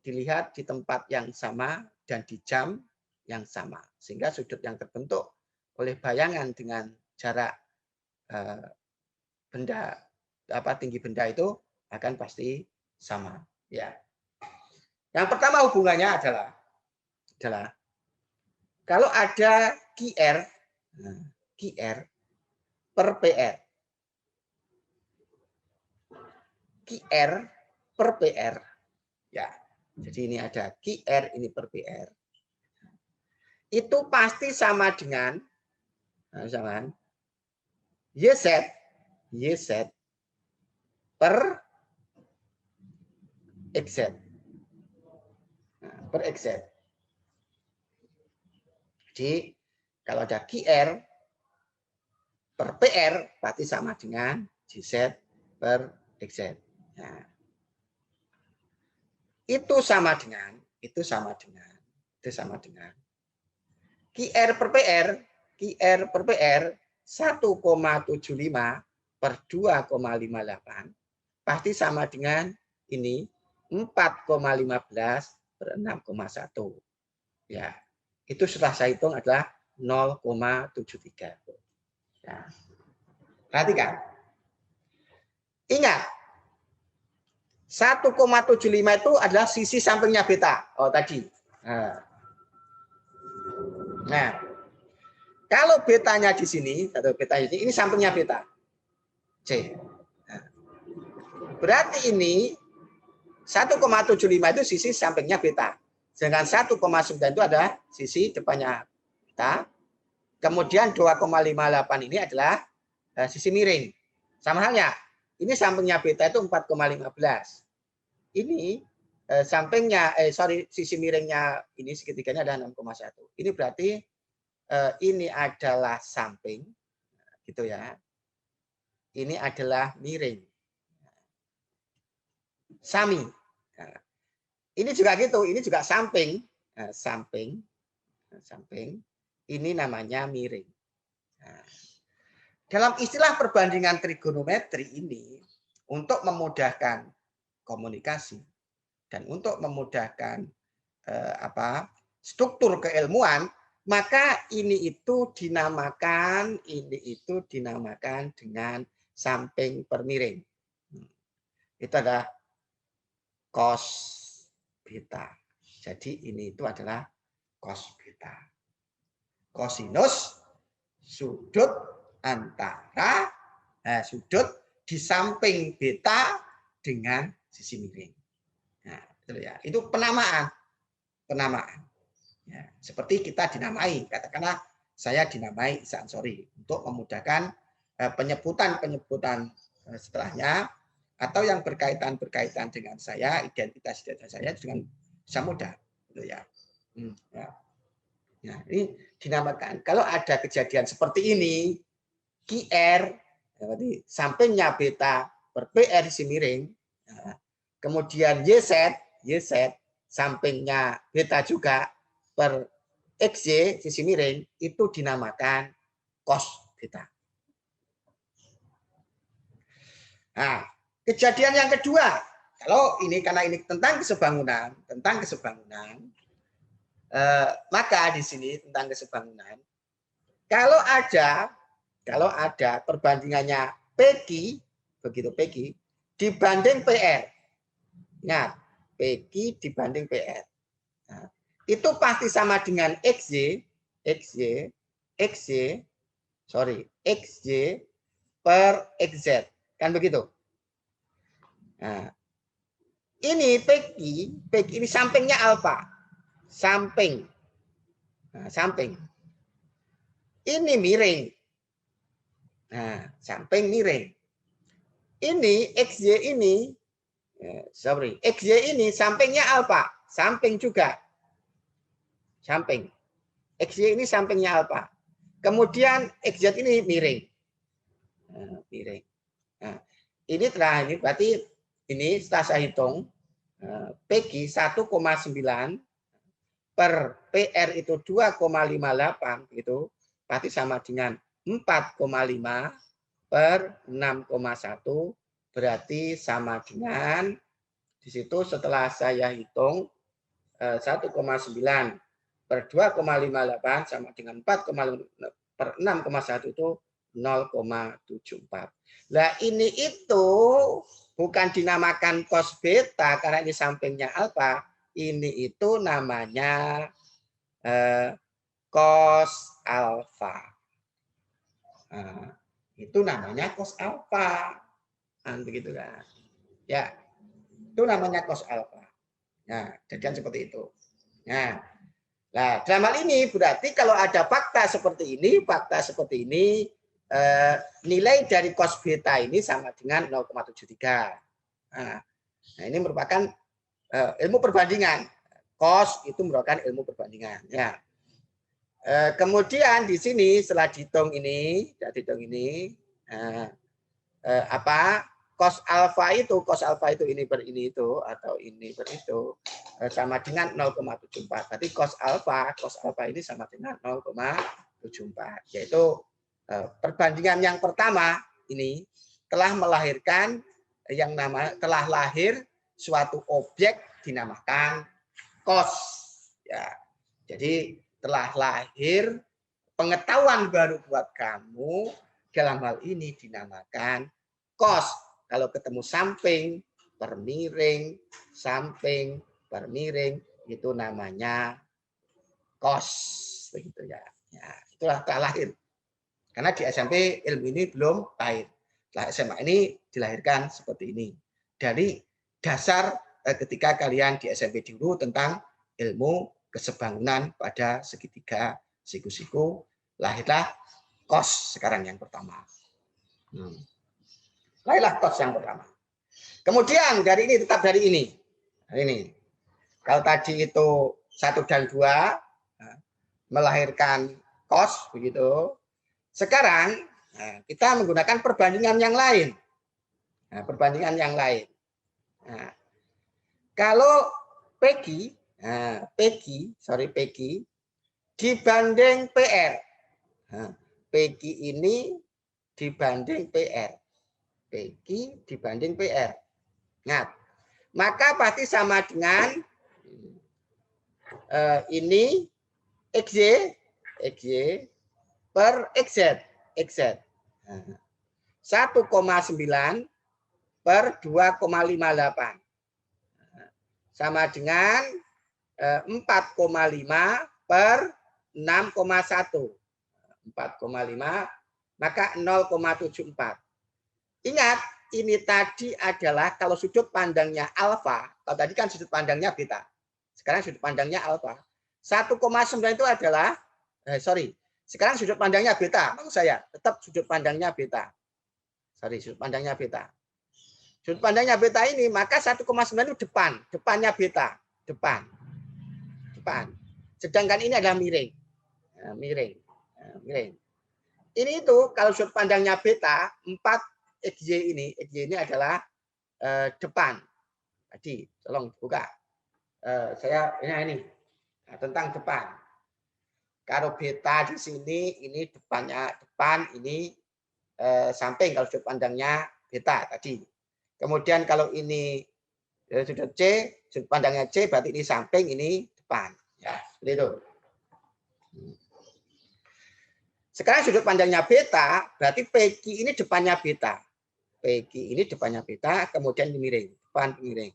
dilihat di tempat yang sama dan di jam yang sama. Sehingga sudut yang terbentuk oleh bayangan dengan jarak benda tinggi benda itu akan pasti sama. Ya. Yang pertama hubungannya adalah kalau ada QR per PR. QR per PR. Ya. Jadi ini ada QR ini per PR. Itu pasti sama dengan YZ per XZ. Per XZ. Jadi kalau ada QR per PR berarti sama dengan JZ per XZ. Nah, itu sama dengan QR per PR 1,75 per 2,58 pasti sama dengan ini 4,15 per 6,1. Ya, itu setelah saya hitung adalah 0,73. Ya. Perhatikan. Ingat, 1,75 itu adalah sisi sampingnya beta. Oh, tadi. Nah, kalau betanya di sini, atau beta ini sampingnya beta. C. Nah, berarti ini 1,75 itu sisi sampingnya beta. Sedangkan 1,9 itu adalah sisi depannya beta. Kemudian 2,58 ini adalah sisi miring. Sama halnya, ini sampingnya beta itu 4,15. Ini sampingnya, sisi miringnya ini segitiganya adalah 6,1. Ini berarti ini adalah samping, gitu ya. Ini adalah miring. Sami. Nah, ini juga gitu, ini juga samping. Samping. Ini namanya miring. Nah, dalam istilah perbandingan trigonometri ini, untuk memudahkan komunikasi dan untuk memudahkan struktur keilmuan, maka ini itu dinamakan dengan samping per miring. Itu adalah cos beta. Jadi ini itu adalah cos beta. Kosinus sudut antara sudut di samping beta dengan sisi miring. Nah, itu ya. Itu penamaan. Ya, seperti kita dinamai, katakanlah saya dinamai Ihsan Ansori untuk memudahkan penyebutan setelahnya atau yang berkaitan dengan saya, identitas saya dengan bisa mudah, gitu ya. Nah, ini dinamakan. Kalau ada kejadian seperti ini, QR, berarti sampingnya beta per PR sisi miring, kemudian YZ sampingnya beta juga per XY sisi miring, itu dinamakan cos beta. Nah, kejadian yang kedua, kalau ini karena ini tentang kesebangunan, maka di sini tentang kesebangunan, kalau ada perbandingannya PQ, begitu PQ dibanding PR. Nah, PQ dibanding PR. Nah, itu pasti sama dengan XY per XZ. Kan begitu? Nah, ini PQ ini sampingnya alfa. Samping. Nah, samping. Ini miring. Nah, samping miring. Ini XY ini, XY ini sampingnya alfa. Samping juga. Samping. XY ini sampingnya alfa. Kemudian XZ ini miring. Nah, miring. Nah, ini telah ini berarti ini setelah saya hitung PQ 1,9 per PR itu 2,58 gitu, berarti sama dengan 4,5 per 6,1 berarti sama dengan di situ setelah saya hitung 1,9 per 2,58 sama dengan 4,5 per 6,1 itu 0,74. Nah ini itu bukan dinamakan cos beta karena ini sampingnya alfa, ini itu namanya cos alfa. Nah, itu namanya cos alfa. Nah, begitu kan. Ya, itu namanya cos alfa. Nah, jadian seperti itu. Nah, dalam hal ini berarti kalau ada fakta seperti ini, nilai dari cos beta ini sama dengan 0,73. Nah, ini merupakan ilmu perbandingan. Cos itu merupakan ilmu perbandingan. Ya. Kemudian di sini setelah dihitung ini, cos alfa itu ini per ini itu atau ini per itu sama dengan 0,74. Berarti cos alfa ini sama dengan 0,74. Yaitu perbandingan yang pertama ini telah melahirkan telah lahir suatu objek dinamakan cos. Ya. Jadi telah lahir pengetahuan baru buat kamu dalam hal ini dinamakan cos. Kalau ketemu samping per miring itu namanya cos, begitu ya. Ya, itulah telah lahir. Karena di SMP ilmu ini belum lahir. Setelah SMA ini dilahirkan seperti ini. Dari dasar ketika kalian di SMP dulu tentang ilmu kesebangunan pada segitiga siku-siku, lahirlah cos sekarang yang pertama. Lahirlah cos yang pertama. Kemudian dari ini tetap dari ini. Ini. Kalau tadi itu 1 dan 2 melahirkan cos begitu. Sekarang kita menggunakan perbandingan yang lain. Perbandingan yang lain. Kalau PQ dibanding PR. PQ ini dibanding PR. PQ dibanding PR. Nah, maka pasti sama dengan ini XY per XZ. 1,9 per 2,58. Sama dengan 4,5 per 6,1. 4,5 maka 0,74. Ingat, ini tadi adalah kalau sudut pandangnya alfa, kalau tadi kan sudut pandangnya beta. Sekarang sudut pandangnya alfa. 1,9 itu adalah sekarang sudut pandangnya beta, maksud saya tetap sudut pandangnya beta. Sudut pandangnya beta. Sudut pandangnya beta ini maka 1,9 itu depannya beta, depan. Sedangkan ini adalah miring. Miring. Ini itu kalau sudut pandangnya beta 4 XY ini adalah depan. Tadi tolong buka. Saya ini tentang depan. Kalau beta di sini ini depan, ini samping kalau sudut pandangnya beta tadi. Kemudian kalau ini sudut pandangnya C berarti ini samping, ini depan. Ya, seperti itu. Sekarang sudut pandangnya beta berarti PQ ini depannya beta. PQ ini depannya beta, kemudian miring, depan miring.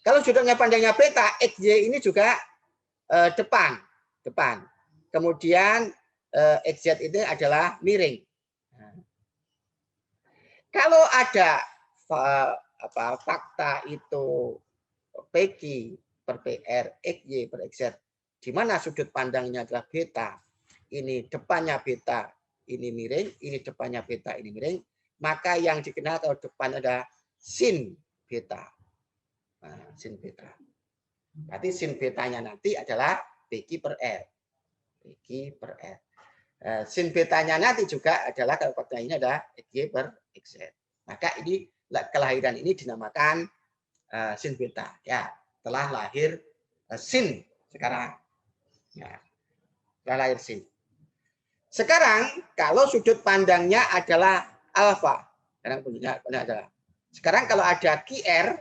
Kalau sudutnya pandangnya beta, XY ini juga depan, depan. Kemudian XZ ini adalah miring. Nah, kalau ada fakta itu PQ per PR, XY per XZ, di mana sudut pandangnya adalah beta, ini depannya beta, ini miring, ini depannya beta, ini miring, maka yang dikenal kalau depan ada sin beta. Nah, sin beta. Berarti sin betanya nanti adalah PQ per R. PQ per R. Sin betanya nanti juga adalah kalau fakta ini ada XY per XZ. Maka ini kelahiran ini dinamakan sin beta. Ya, telah lahir sin sekarang. Ya, telah lahir sin. Sekarang kalau sudut pandangnya adalah alfa. Sekarang kalau ada QR,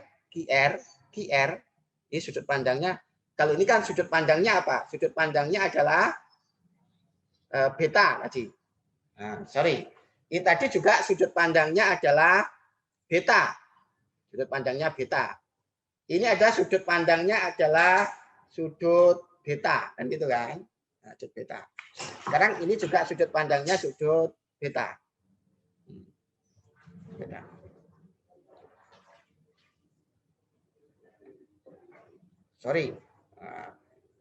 ini sudut pandangnya. Kalau ini kan sudut pandangnya apa? Sudut pandangnya adalah beta tadi. Nah, sorry. Ini tadi juga sudut pandangnya adalah beta. Sudut pandangnya beta. Ini ada sudut pandangnya adalah sudut beta, kan gitu kan? Nah, sudut beta. Sekarang ini juga sudut pandangnya sudut beta. Beta. Sorry. Nah,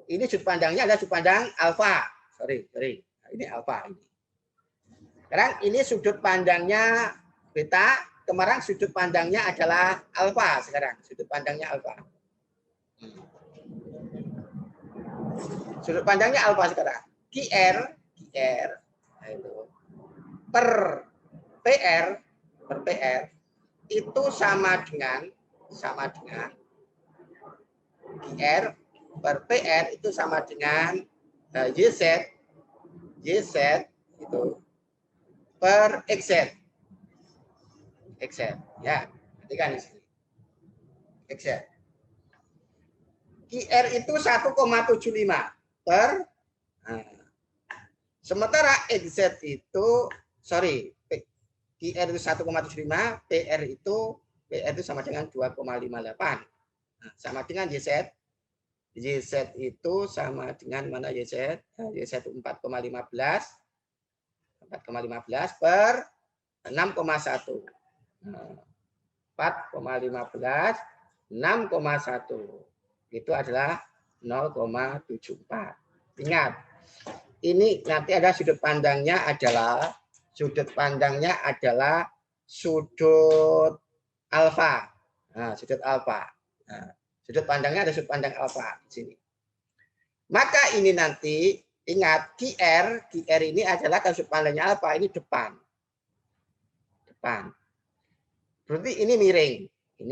ini sudut pandangnya adalah sudut pandang alfa. Sorry. Ini alfa ini. Sekarang ini sudut pandangnya beta, kemarin sudut pandangnya adalah alfa sekarang. Sudut pandangnya alfa. Sudut pandangnya alfa sekarang. QR per PR itu sama dengan QR per PR itu sama dengan YZ itu per XZ. Ya, perhatikan di sini. XZ. QR itu 1,75 per sementara XZ itu QR itu 1,75, PR itu sama dengan 2,58. Nah, sama dengan YZ. YZ itu sama dengan mana YZ? YZ itu 4,15 per 6,1. 4,15 6,1 itu adalah 0,74. Ingat, ini nanti ada sudut pandangnya adalah sudut alfa. Nah, sudut alfa. Nah, sudut pandangnya ada sudut pandang alfa di sini. Maka ini nanti ingat QR ini adalah kalau sudut pandangnya alfa ini depan. Berarti ini miring. Nah,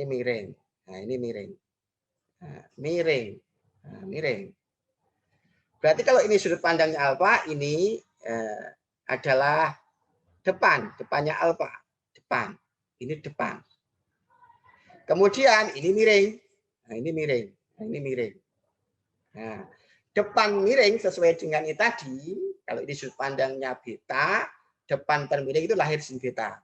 ini miring. Nah, miring. Berarti kalau ini sudut pandangnya alfa, ini adalah depannya alfa, depan. Ini depan. Kemudian ini miring. Nah, ini miring. Nah, depan miring sesuai dengan ini tadi, kalau ini sudut pandangnya beta, depan termiring itu lahir sin beta.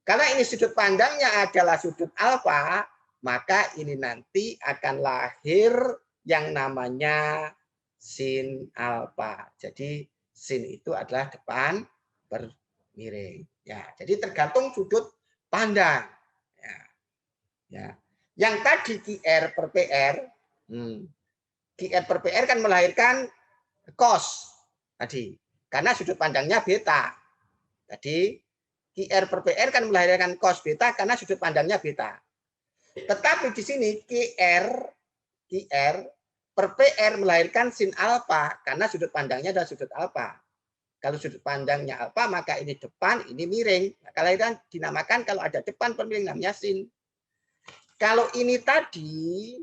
Karena ini sudut pandangnya adalah sudut alfa, maka ini nanti akan lahir yang namanya sin alfa. Jadi sin itu adalah depan bermiring. Ya, jadi tergantung sudut pandang. Ya. Yang tadi QR per PR, QR per PR kan melahirkan cos tadi, karena sudut pandangnya beta. Tadi QR per PR kan melahirkan cos beta karena sudut pandangnya beta. Tetapi di sini QR per PR melahirkan sin alfa karena sudut pandangnya adalah sudut alfa. Kalau sudut pandangnya alfa maka ini depan, ini miring. Kelahiran dinamakan kalau ada depan per miring namanya sin. Kalau ini tadi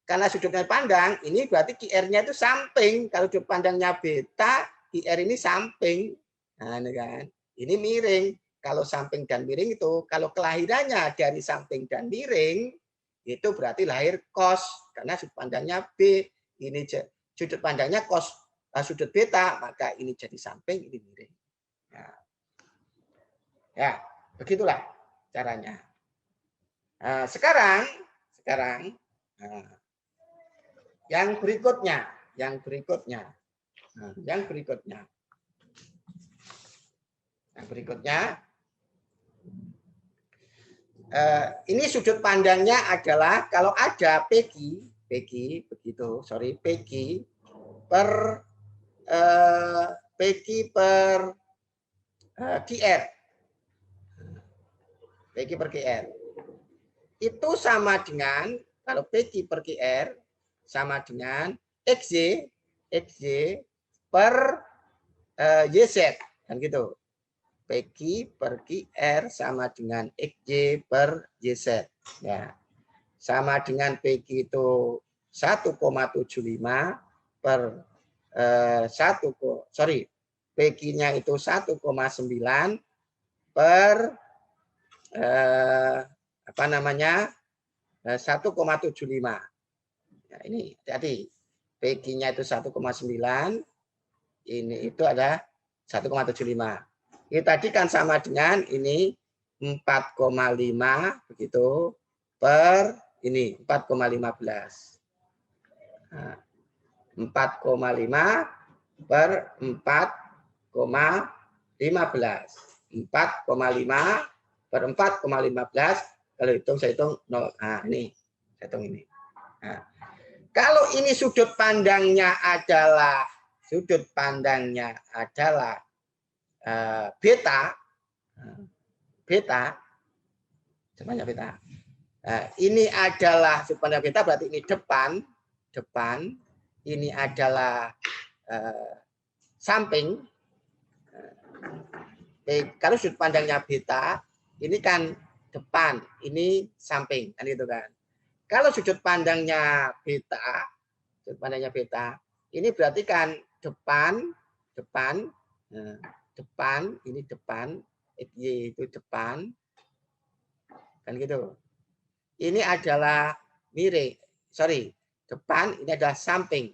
karena sudutnya pandang, ini berarti QR-nya itu samping. Kalau sudut pandangnya beta, QR ini samping. Nah, ini kan. Ini miring. Kalau samping dan miring itu, kalau kelahirannya dari samping dan miring, itu berarti lahir cos. Karena sudut pandangnya B, ini sudut pandangnya cos sudut beta, maka ini jadi samping, ini miring. Ya, begitulah caranya. Nah, sekarang yang berikutnya. yang berikutnya. Nah, yang berikutnya. Yang berikutnya. Ini sudut pandangnya adalah kalau ada PG begitu, sorry, PG per QR. PG per QR. Itu sama dengan, kalau PG per QR sama dengan XY per YZ. Kan gitu. PG per QR sama dengan XY per YZ. Ya. Sama dengan PG itu 1,75 per PG-nya itu 1,9 per 1,75. Nah, ini hati-hati. PG-nya itu 1,9, ini itu ada 1,75. Ini tadi kan sama dengan ini 4,5 begitu per ini 4,15. Nah, 4,5 per 4,15. 4,5 per 4,15. Kalau hitung saya hitung 0. Nah, ini saya hitung ini. Nah, kalau ini sudut pandangnya adalah beta, semuanya beta. Nah, ini adalah sudut pandang beta, berarti ini depan. Ini adalah samping. Kalau sudut pandangnya beta, ini kan depan, ini samping, kan gitu kan. Kalau sudut pandangnya beta, ini berarti kan depan, ini depan, XY itu depan, kan gitu. Ini adalah depan, ini adalah samping.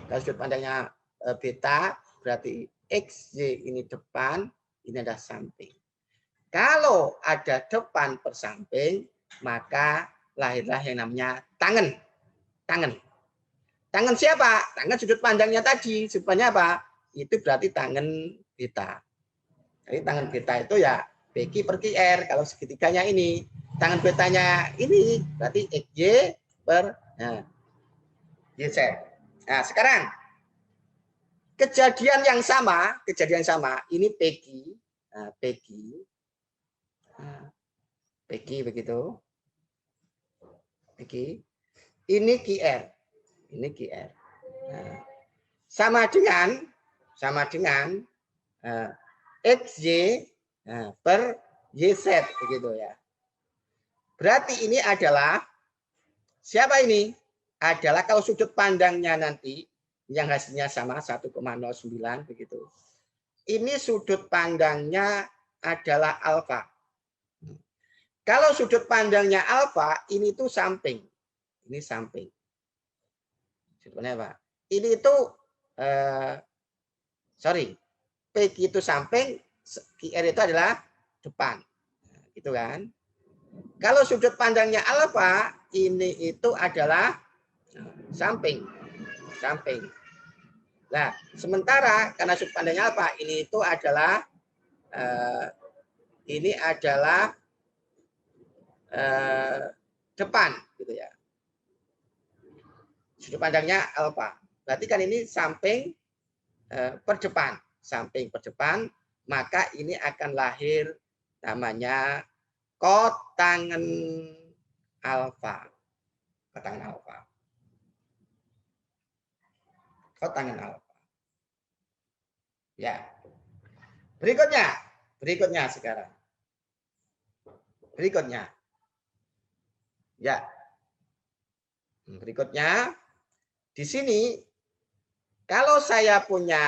Kalau sudut pandangnya beta, berarti XY ini depan, ini adalah samping. Kalau ada depan per samping, maka lahirlah yang namanya tangen. Tangen siapa? Tangen sudut pandangnya tadi. Sudut pandangnya apa? Itu berarti tangen beta. Jadi tangen beta itu ya PQ per QR. Kalau segitiganya ini. Tangen betanya ini berarti XY per YZ. Nah, sekarang kejadian yang sama, ini PQ. Nah, PQ begitu. PQ. Ini QR. Nah, sama dengan XY per YZ begitu ya. Berarti ini adalah siapa ini? Adalah kalau sudut pandangnya nanti yang hasilnya sama 1,09 begitu. Ini sudut pandangnya adalah alfa. Kalau sudut pandangnya alfa, ini tuh samping. Ini samping. Sebenarnya apa? Ini itu PQ itu samping, QR itu adalah depan. Gitu kan? Kalau sudut pandangnya alfa, ini itu adalah samping. Nah, sementara karena sudut pandangnya alfa, ini itu adalah depan, gitu ya. Sudut pandangnya alfa. Berarti kan ini samping per depan, maka ini akan lahir namanya kotangen alfa. Kotangen alfa. Ya. Berikutnya sekarang. Ya. Berikutnya di sini kalau saya punya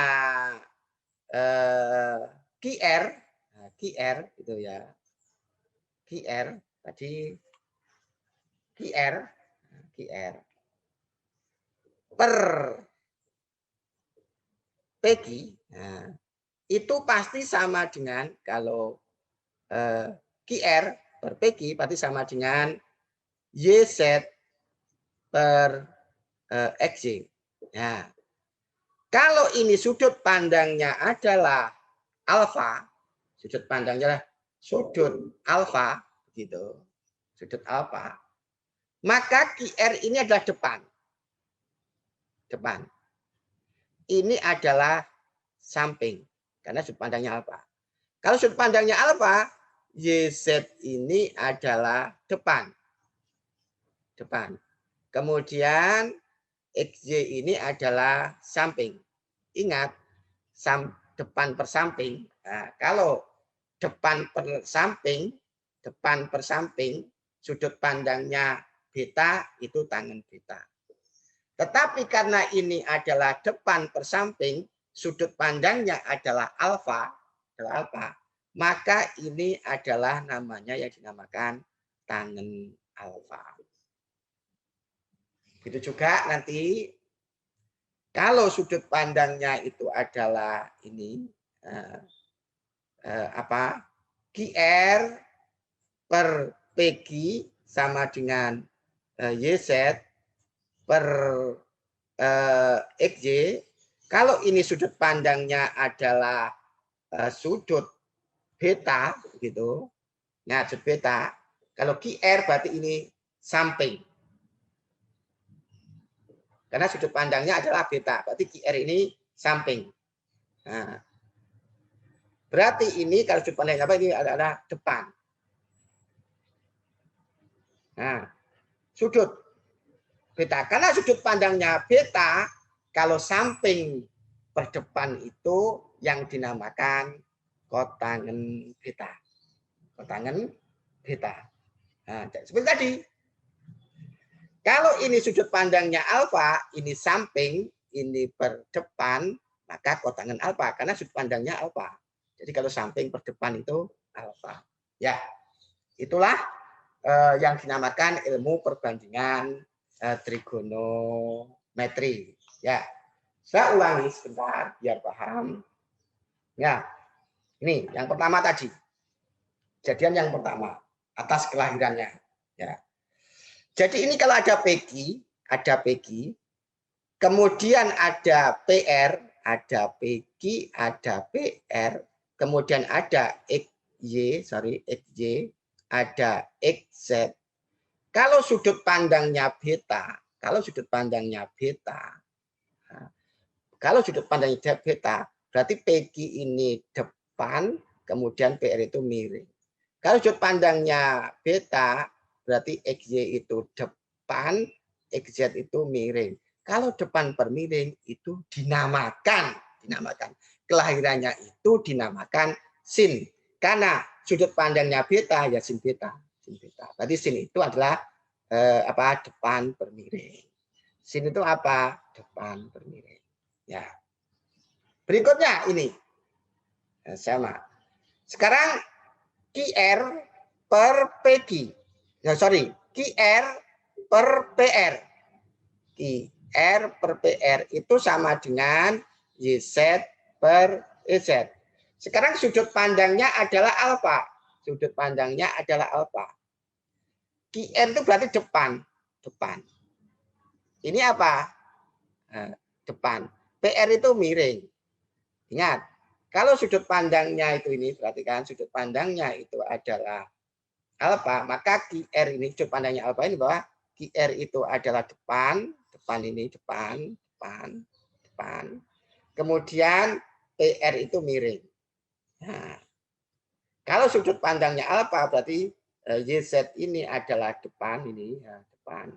QR gitu ya. QR tadi QR per PQ, nah, itu pasti sama dengan kalau QR per PQ pasti sama dengan YZ per XY. Nah, kalau ini sudut pandangnya adalah alfa, sudut pandangnya adalah sudut alfa, gitu, sudut alfa, maka QR ini adalah depan. Depan. Ini adalah samping, karena sudut pandangnya alfa. Kalau sudut pandangnya alfa, YZ ini adalah depan. Depan. Kemudian XY ini adalah samping. Ingat, depan per samping. Nah, kalau depan per samping, sudut pandangnya beta itu tangen beta. Tetapi karena ini adalah depan per samping, sudut pandangnya adalah alfa, maka ini adalah namanya yang dinamakan tangen alfa. Begitu juga nanti kalau sudut pandangnya itu adalah ini QR per PG sama dengan YZ per XY. Kalau ini sudut pandangnya adalah sudut beta, gitu. Nah, sudut beta. Kalau QR berarti ini samping. Karena sudut pandangnya adalah beta, berarti QR ini samping. Nah, berarti ini kalau sudut pandangnya apa, ini adalah depan. Nah, sudut beta. Karena sudut pandangnya beta, kalau samping per depan itu yang dinamakan kotangen beta. Kotangen beta. Nah, seperti tadi. Kalau ini sudut pandangnya alfa, ini samping, ini per depan, maka kotangen alfa. Karena sudut pandangnya alfa. Jadi kalau samping per depan itu alfa. Ya, itulah yang dinamakan ilmu perbandingan trigonometri. Ya, saya ulangi sebentar biar paham. Ya, ini yang pertama tadi. Kejadian yang pertama atas kelahirannya. Ya. Jadi ini kalau ada PG, kemudian ada PR, ada PG, ada PR, kemudian ada XY, ada XZ. Kalau sudut pandangnya beta, berarti PG ini depan, kemudian PR itu miring. Kalau sudut pandangnya beta, berarti XY itu depan, XZ itu miring. Kalau depan per miring itu dinamakan. Kelahirannya itu dinamakan sin. Karena sudut pandangnya beta, ya sin beta. Berarti sin itu adalah depan per miring. Sin itu apa? Depan per miring. Ya. Berikutnya ini. Sama. Sekarang QR per PG. QR per PR. QR per PR itu sama dengan YZ per EZ. Sekarang sudut pandangnya adalah alfa. QR itu berarti depan. Ini apa? Depan. PR itu miring. Ingat, kalau sudut pandangnya itu ini, perhatikan sudut pandangnya itu adalah alfa, maka QR ini sudut pandangnya alfa ini bahwa QR itu adalah depan ini depan. Kemudian PR itu miring. Nah, kalau sudut pandangnya alfa berarti YZ ini adalah depan ini, ya, depan.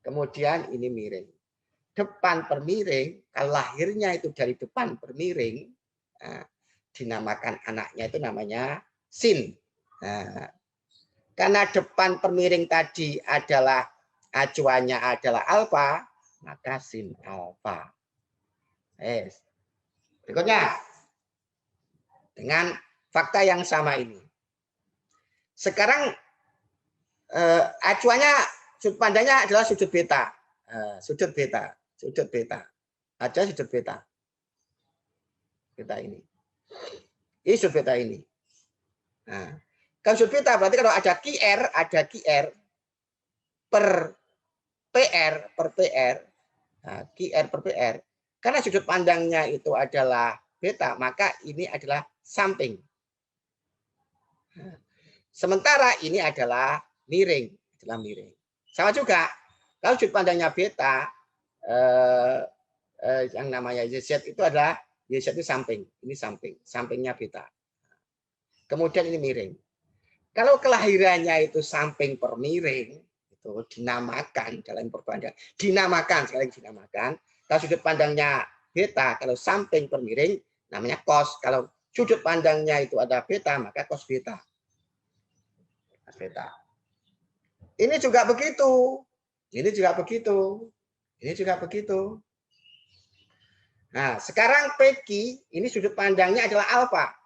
Kemudian ini miring. Depan per miring, kalau lahirnya itu dari depan per miring, dinamakan anaknya itu namanya sin. Nah, karena depan per miring tadi adalah acuannya adalah alfa, maka sin alfa. Berikutnya, dengan fakta yang sama ini. Sekarang acuannya, sudut pandangnya adalah sudut beta. Sudut beta. Ada sudut beta. Beta ini. Ini sudut beta ini. Nah, kalau sudut beta berarti kalau ada QR per PR per PR, nah, QR per PR, karena sudut pandangnya itu adalah beta, maka ini adalah samping. Sementara ini adalah miring, Sama juga, kalau sudut pandangnya beta, yang namanya YZ itu adalah YZ itu samping, ini sampingnya beta. Kemudian ini miring. Kalau kelahirannya itu samping per miring, itu dinamakan dalam perbandingan, sekali dinamakan. Kalau sudut pandangnya beta, kalau samping per miring, namanya cos. Kalau sudut pandangnya itu ada beta, maka cos beta. Ini juga begitu. Nah, sekarang PQ, ini sudut pandangnya adalah alfa.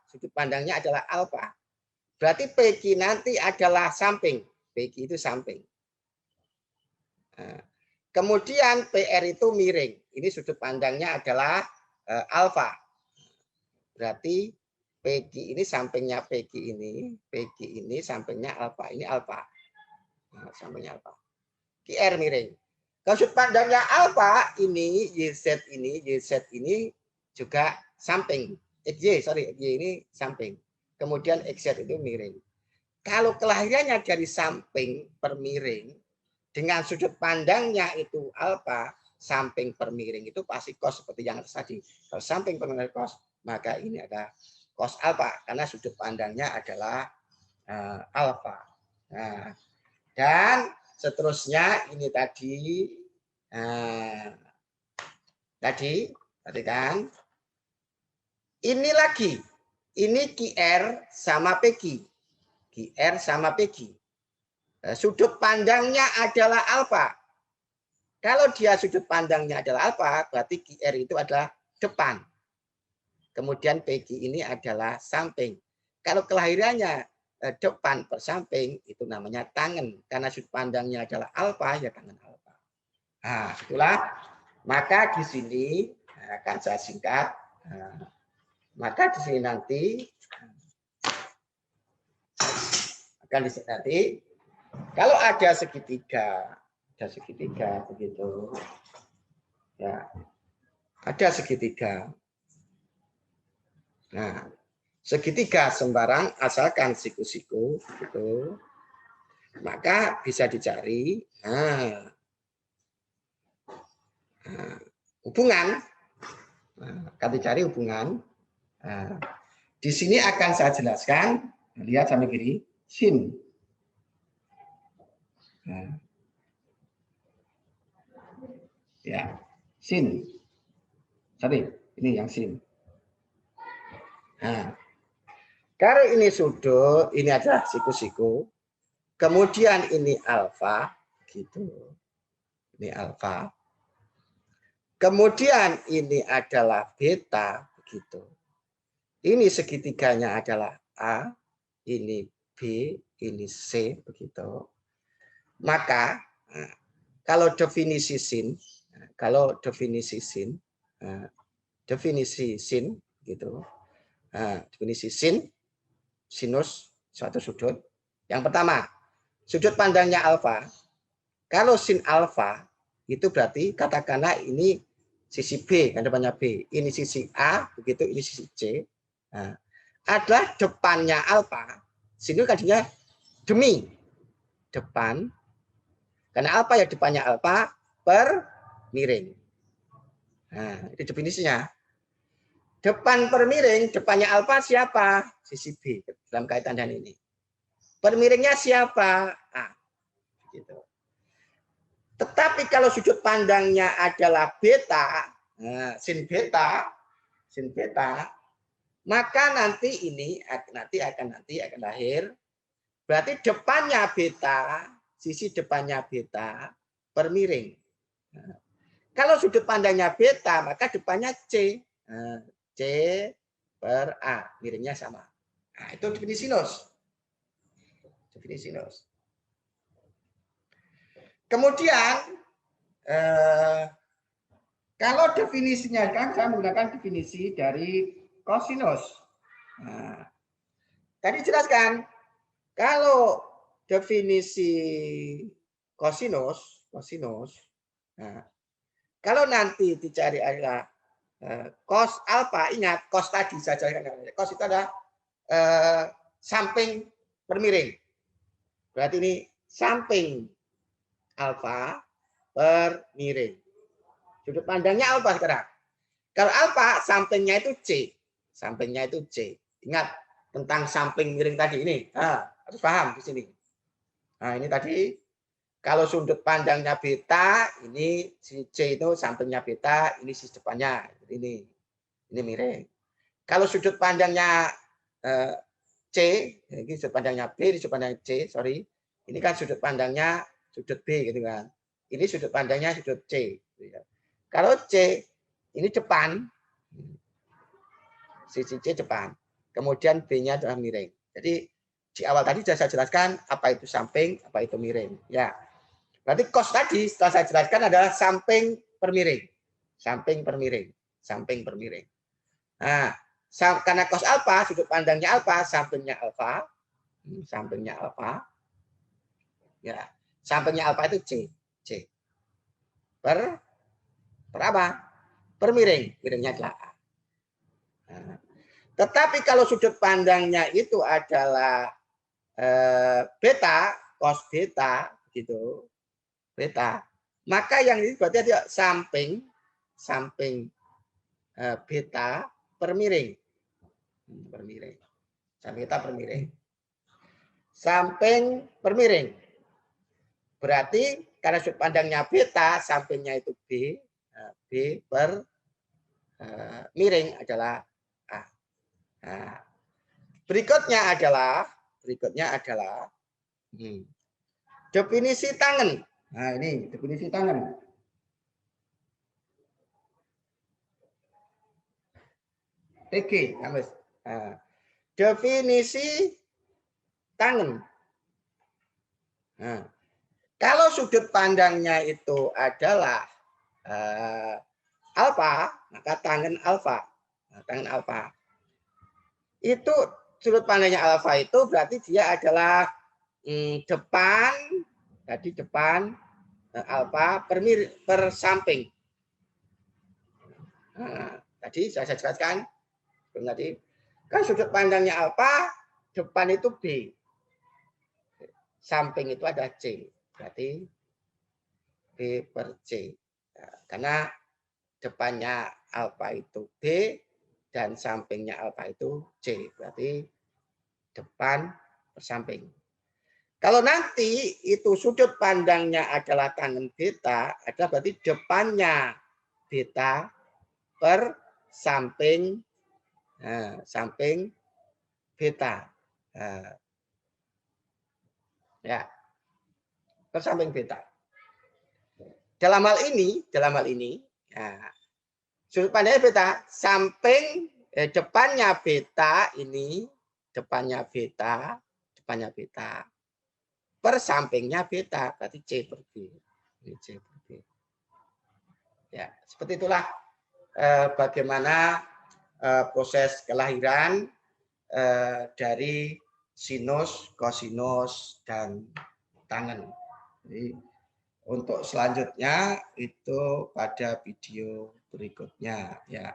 Berarti PQ nanti adalah samping. PQ itu samping. Nah, kemudian PR itu miring. Ini sudut pandangnya adalah alfa. Berarti PQ ini sampingnya PQ ini sampingnya alfa. Ini alfa. Nah, sampingnya alfa. QR miring. Kalau sudut pandangnya alfa ini YZ ini juga samping. XY ini samping. Kemudian XZ itu miring. Kalau kelahirannya dari samping per miring dengan sudut pandangnya itu alfa, samping per miring itu pasti cos seperti yang tadi. Kalau samping per miring cos, maka ini ada cos alfa karena sudut pandangnya adalah alfa. Nah, dan seterusnya ini tadi kan ini lagi, ini QR sama PQ. Sudut pandangnya adalah alfa. Kalau dia sudut pandangnya adalah alfa, berarti QR itu adalah depan. Kemudian PQ ini adalah samping. Kalau kelahirannya depan per samping, itu namanya tangan. Karena sudut pandangnya adalah alfa, ya tangan alfa. Nah, itulah. Maka di sini akan saya singkat. Maka di sini nanti kalau ada segitiga begitu, ya ada segitiga. Nah, segitiga sembarang asalkan siku-siku, gitu, maka bisa dicari hubungan. Akan dicari hubungan. Di sini akan saya jelaskan. Lihat sampai kiri, sin. Ya, sin. Sorry, ini yang sin. Nah, kalau ini sudut, ini adalah siku-siku. Kemudian ini alfa, gitu. Ini alfa. Kemudian ini adalah beta, begitu. Ini segitiganya adalah A, ini B, ini C, begitu. Maka kalau definisi sin, gitu. Definisi sin, sinus suatu sudut. Yang pertama, sudut pandangnya alfa. Kalau sin alfa itu berarti katakanlah ini sisi B, kan depannya B. Ini sisi A, begitu. Ini sisi C. Adalah depannya alfa. Sin itu kan demi depan. Karena alfa ya depannya alfa per miring. Nah, itu definisinya. Depan per miring, depannya alfa siapa? Sisi B dalam kaitan dengan ini. Per miringnya siapa? A. Gitu. Tetapi kalau sudut pandangnya adalah beta, sin beta, maka nanti ini akan lahir. Berarti depannya beta, sisi depannya beta per miring. Kalau sudut pandangnya beta, maka depannya C. C per A, miringnya sama. Nah, itu definisi sinus. Kemudian, kalau definisinya kan saya menggunakan definisi dari kosinus. Nah, tadi jelaskan, kalau definisi kosinus kosinus. Nah, kalau nanti dicari adalah cos alfa, ingat cos tadi saja kan, cos itu adalah samping per miring. Berarti ini samping alfa per miring. Sudut pandangnya alfa sekarang. Kalau alfa sampingnya itu C. Sampingnya itu C. Ingat tentang samping miring tadi ini. Harus paham di sini. Nah, ini tadi kalau sudut pandangnya beta, ini si C itu sampingnya beta, ini sisi depannya. Ini miring. Kalau sudut pandangnya C, ini sudut pandangnya B, ini sudut pandangnya C, sorry. Ini kan sudut pandangnya sudut B gitu kan. Ini sudut pandangnya sudut C. Kalau C ini depan, sisi C depan. Kemudian B-nya adalah miring. Jadi di awal tadi sudah saya jelaskan apa itu samping, apa itu miring. Ya. Berarti cos tadi setelah saya jelaskan adalah samping per miring. Samping per miring. Samping per miring. Nah, karena cos alfa, sudut pandangnya alfa, sampingnya alfa. Sampingnya alfa. Ya. Sampingnya alfa itu C. C. Per apa? Per miring. Miringnya adalah A. Nah, tetapi kalau sudut pandangnya itu adalah beta, cos beta, gitu, beta, maka yang ini berarti ada samping beta per miring, samping beta per miring, samping per miring. Berarti karena sudut pandangnya beta, sampingnya itu B, B per miring adalah A. Nah, berikutnya adalah definisi tangen. Nah, ini definisi tangen. TG, nah, definisi tangen. Nah, kalau sudut pandangnya itu adalah alfa, maka tangen alfa. Nah, tangen alfa. Itu sudut pandangnya alfa itu berarti dia adalah depan, tadi depan alfa per samping. Nah, tadi saya jelaskan tadi kan sudut pandangnya alfa, depan itu B, samping itu ada C, berarti B per C. Nah, karena depannya alfa itu B dan sampingnya alfa itu C, berarti depan per samping. Kalau nanti itu sudut pandangnya adalah tangen beta, adalah berarti depannya beta per samping samping beta. Ya. Per samping beta. Dalam hal ini sudut pandangnya beta, samping depannya beta ini, depannya beta per sampingnya beta, berarti C per B. Ini C per B. Ya, seperti itulah bagaimana proses kelahiran dari sinus, kosinus, dan tangen. Jadi, untuk selanjutnya itu pada video berikutnya, ya.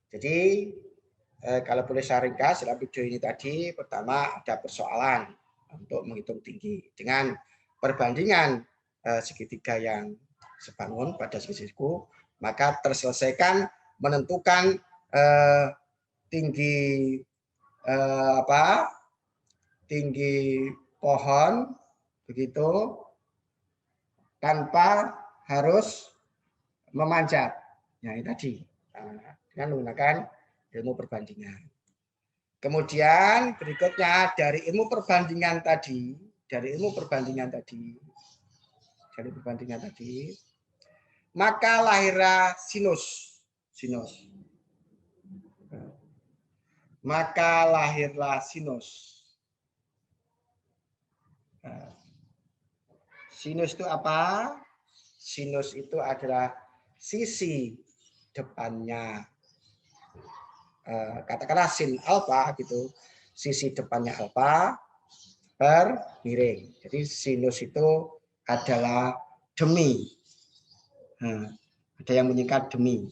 Jadi kalau boleh saya ringkas dalam video ini tadi, pertama ada persoalan untuk menghitung tinggi dengan perbandingan segitiga yang sebangun pada sisi siku, maka terselesaikan menentukan tinggi tinggi pohon begitu tanpa harus memanjat. Ya, ini tadi dengan menggunakan ilmu perbandingan. Kemudian berikutnya dari ilmu perbandingan tadi, maka lahirlah sinus. Maka lahirlah sinus. Sinus itu apa? Sinus itu adalah sisi depannya, katakanlah sin alfa gitu, sisi depannya alfa per miring. Jadi sinus itu adalah demi. Nah, ada yang menyingkat demi.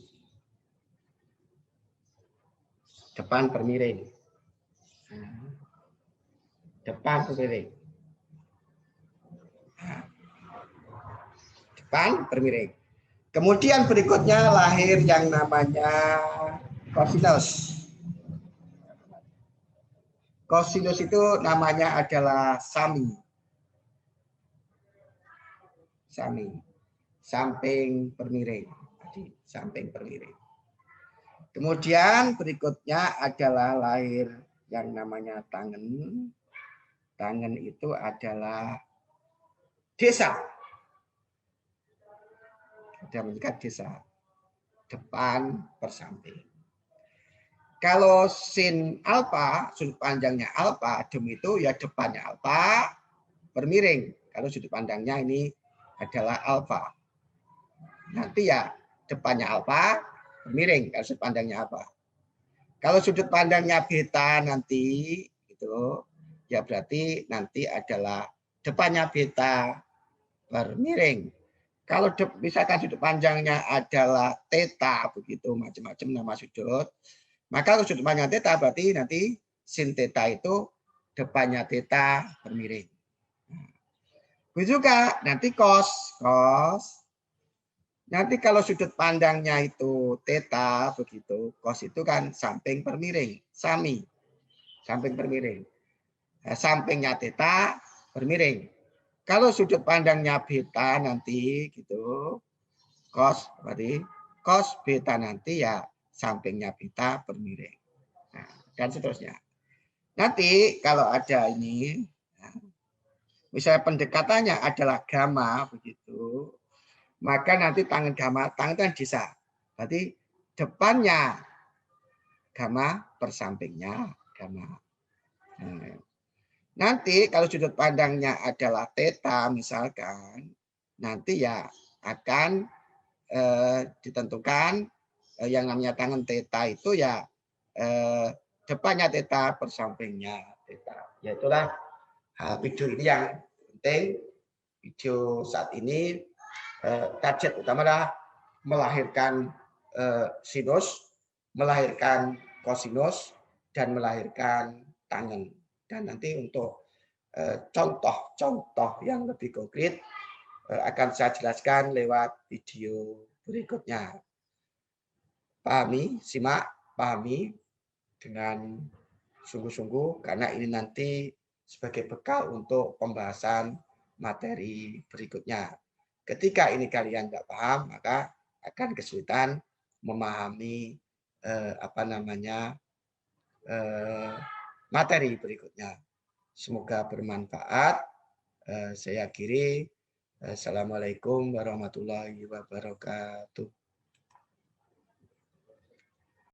Depan per miring. Nah, depan per miring. Nah, depan per miring. Kemudian berikutnya lahir yang namanya cosinus. Cosinus itu namanya adalah sami. Sami. Samping per miring. Jadi samping per miring. Kemudian berikutnya adalah lahir yang namanya tangen. Tangen itu adalah desa. Ada mengikat desa. Depan per samping. Kalau sin alfa, sudut pandangnya alfa, dem itu ya depannya alfa per miring. Kalau sudut pandangnya ini adalah alfa. Nanti ya depannya alfa per miring kalau sudut pandangnya apa. Kalau sudut pandangnya beta nanti itu ya berarti nanti adalah depannya beta per miring. Kalau misalkan sudut pandangnya adalah theta begitu macam-macam nama sudut, maka kalau sudut pandang theta berarti nanti sin theta itu depannya theta per miring. Begitu juga nanti cos. Nanti kalau sudut pandangnya itu theta begitu, cos itu kan samping per miring, sami. Samping per miring. Nah, sampingnya theta per miring. Kalau sudut pandangnya beta nanti gitu, cos berarti cos beta nanti ya sampingnya beta per miring. Nah, dan seterusnya. Nanti kalau ada ini, misalnya pendekatannya adalah gamma begitu, maka nanti tangan gamma, tangan kan bisa. Berarti depannya gamma per sampingnya gamma. Nah, nanti kalau sudut pandangnya adalah theta misalkan, nanti ya akan ditentukan yang namanya tangan theta itu ya depannya theta per sampingnya theta. Ya itulah video ini yang penting. Video saat ini target utama adalah melahirkan sinus, melahirkan kosinus, dan melahirkan tangen. Dan nanti untuk contoh-contoh yang lebih konkret akan saya jelaskan lewat video berikutnya. Pahami, simak, pahami dengan sungguh-sungguh karena ini nanti sebagai bekal untuk pembahasan materi berikutnya. Ketika ini kalian nggak paham, maka akan kesulitan memahami materi berikutnya. Semoga bermanfaat. Saya akhiri. Assalamualaikum warahmatullahi wabarakatuh.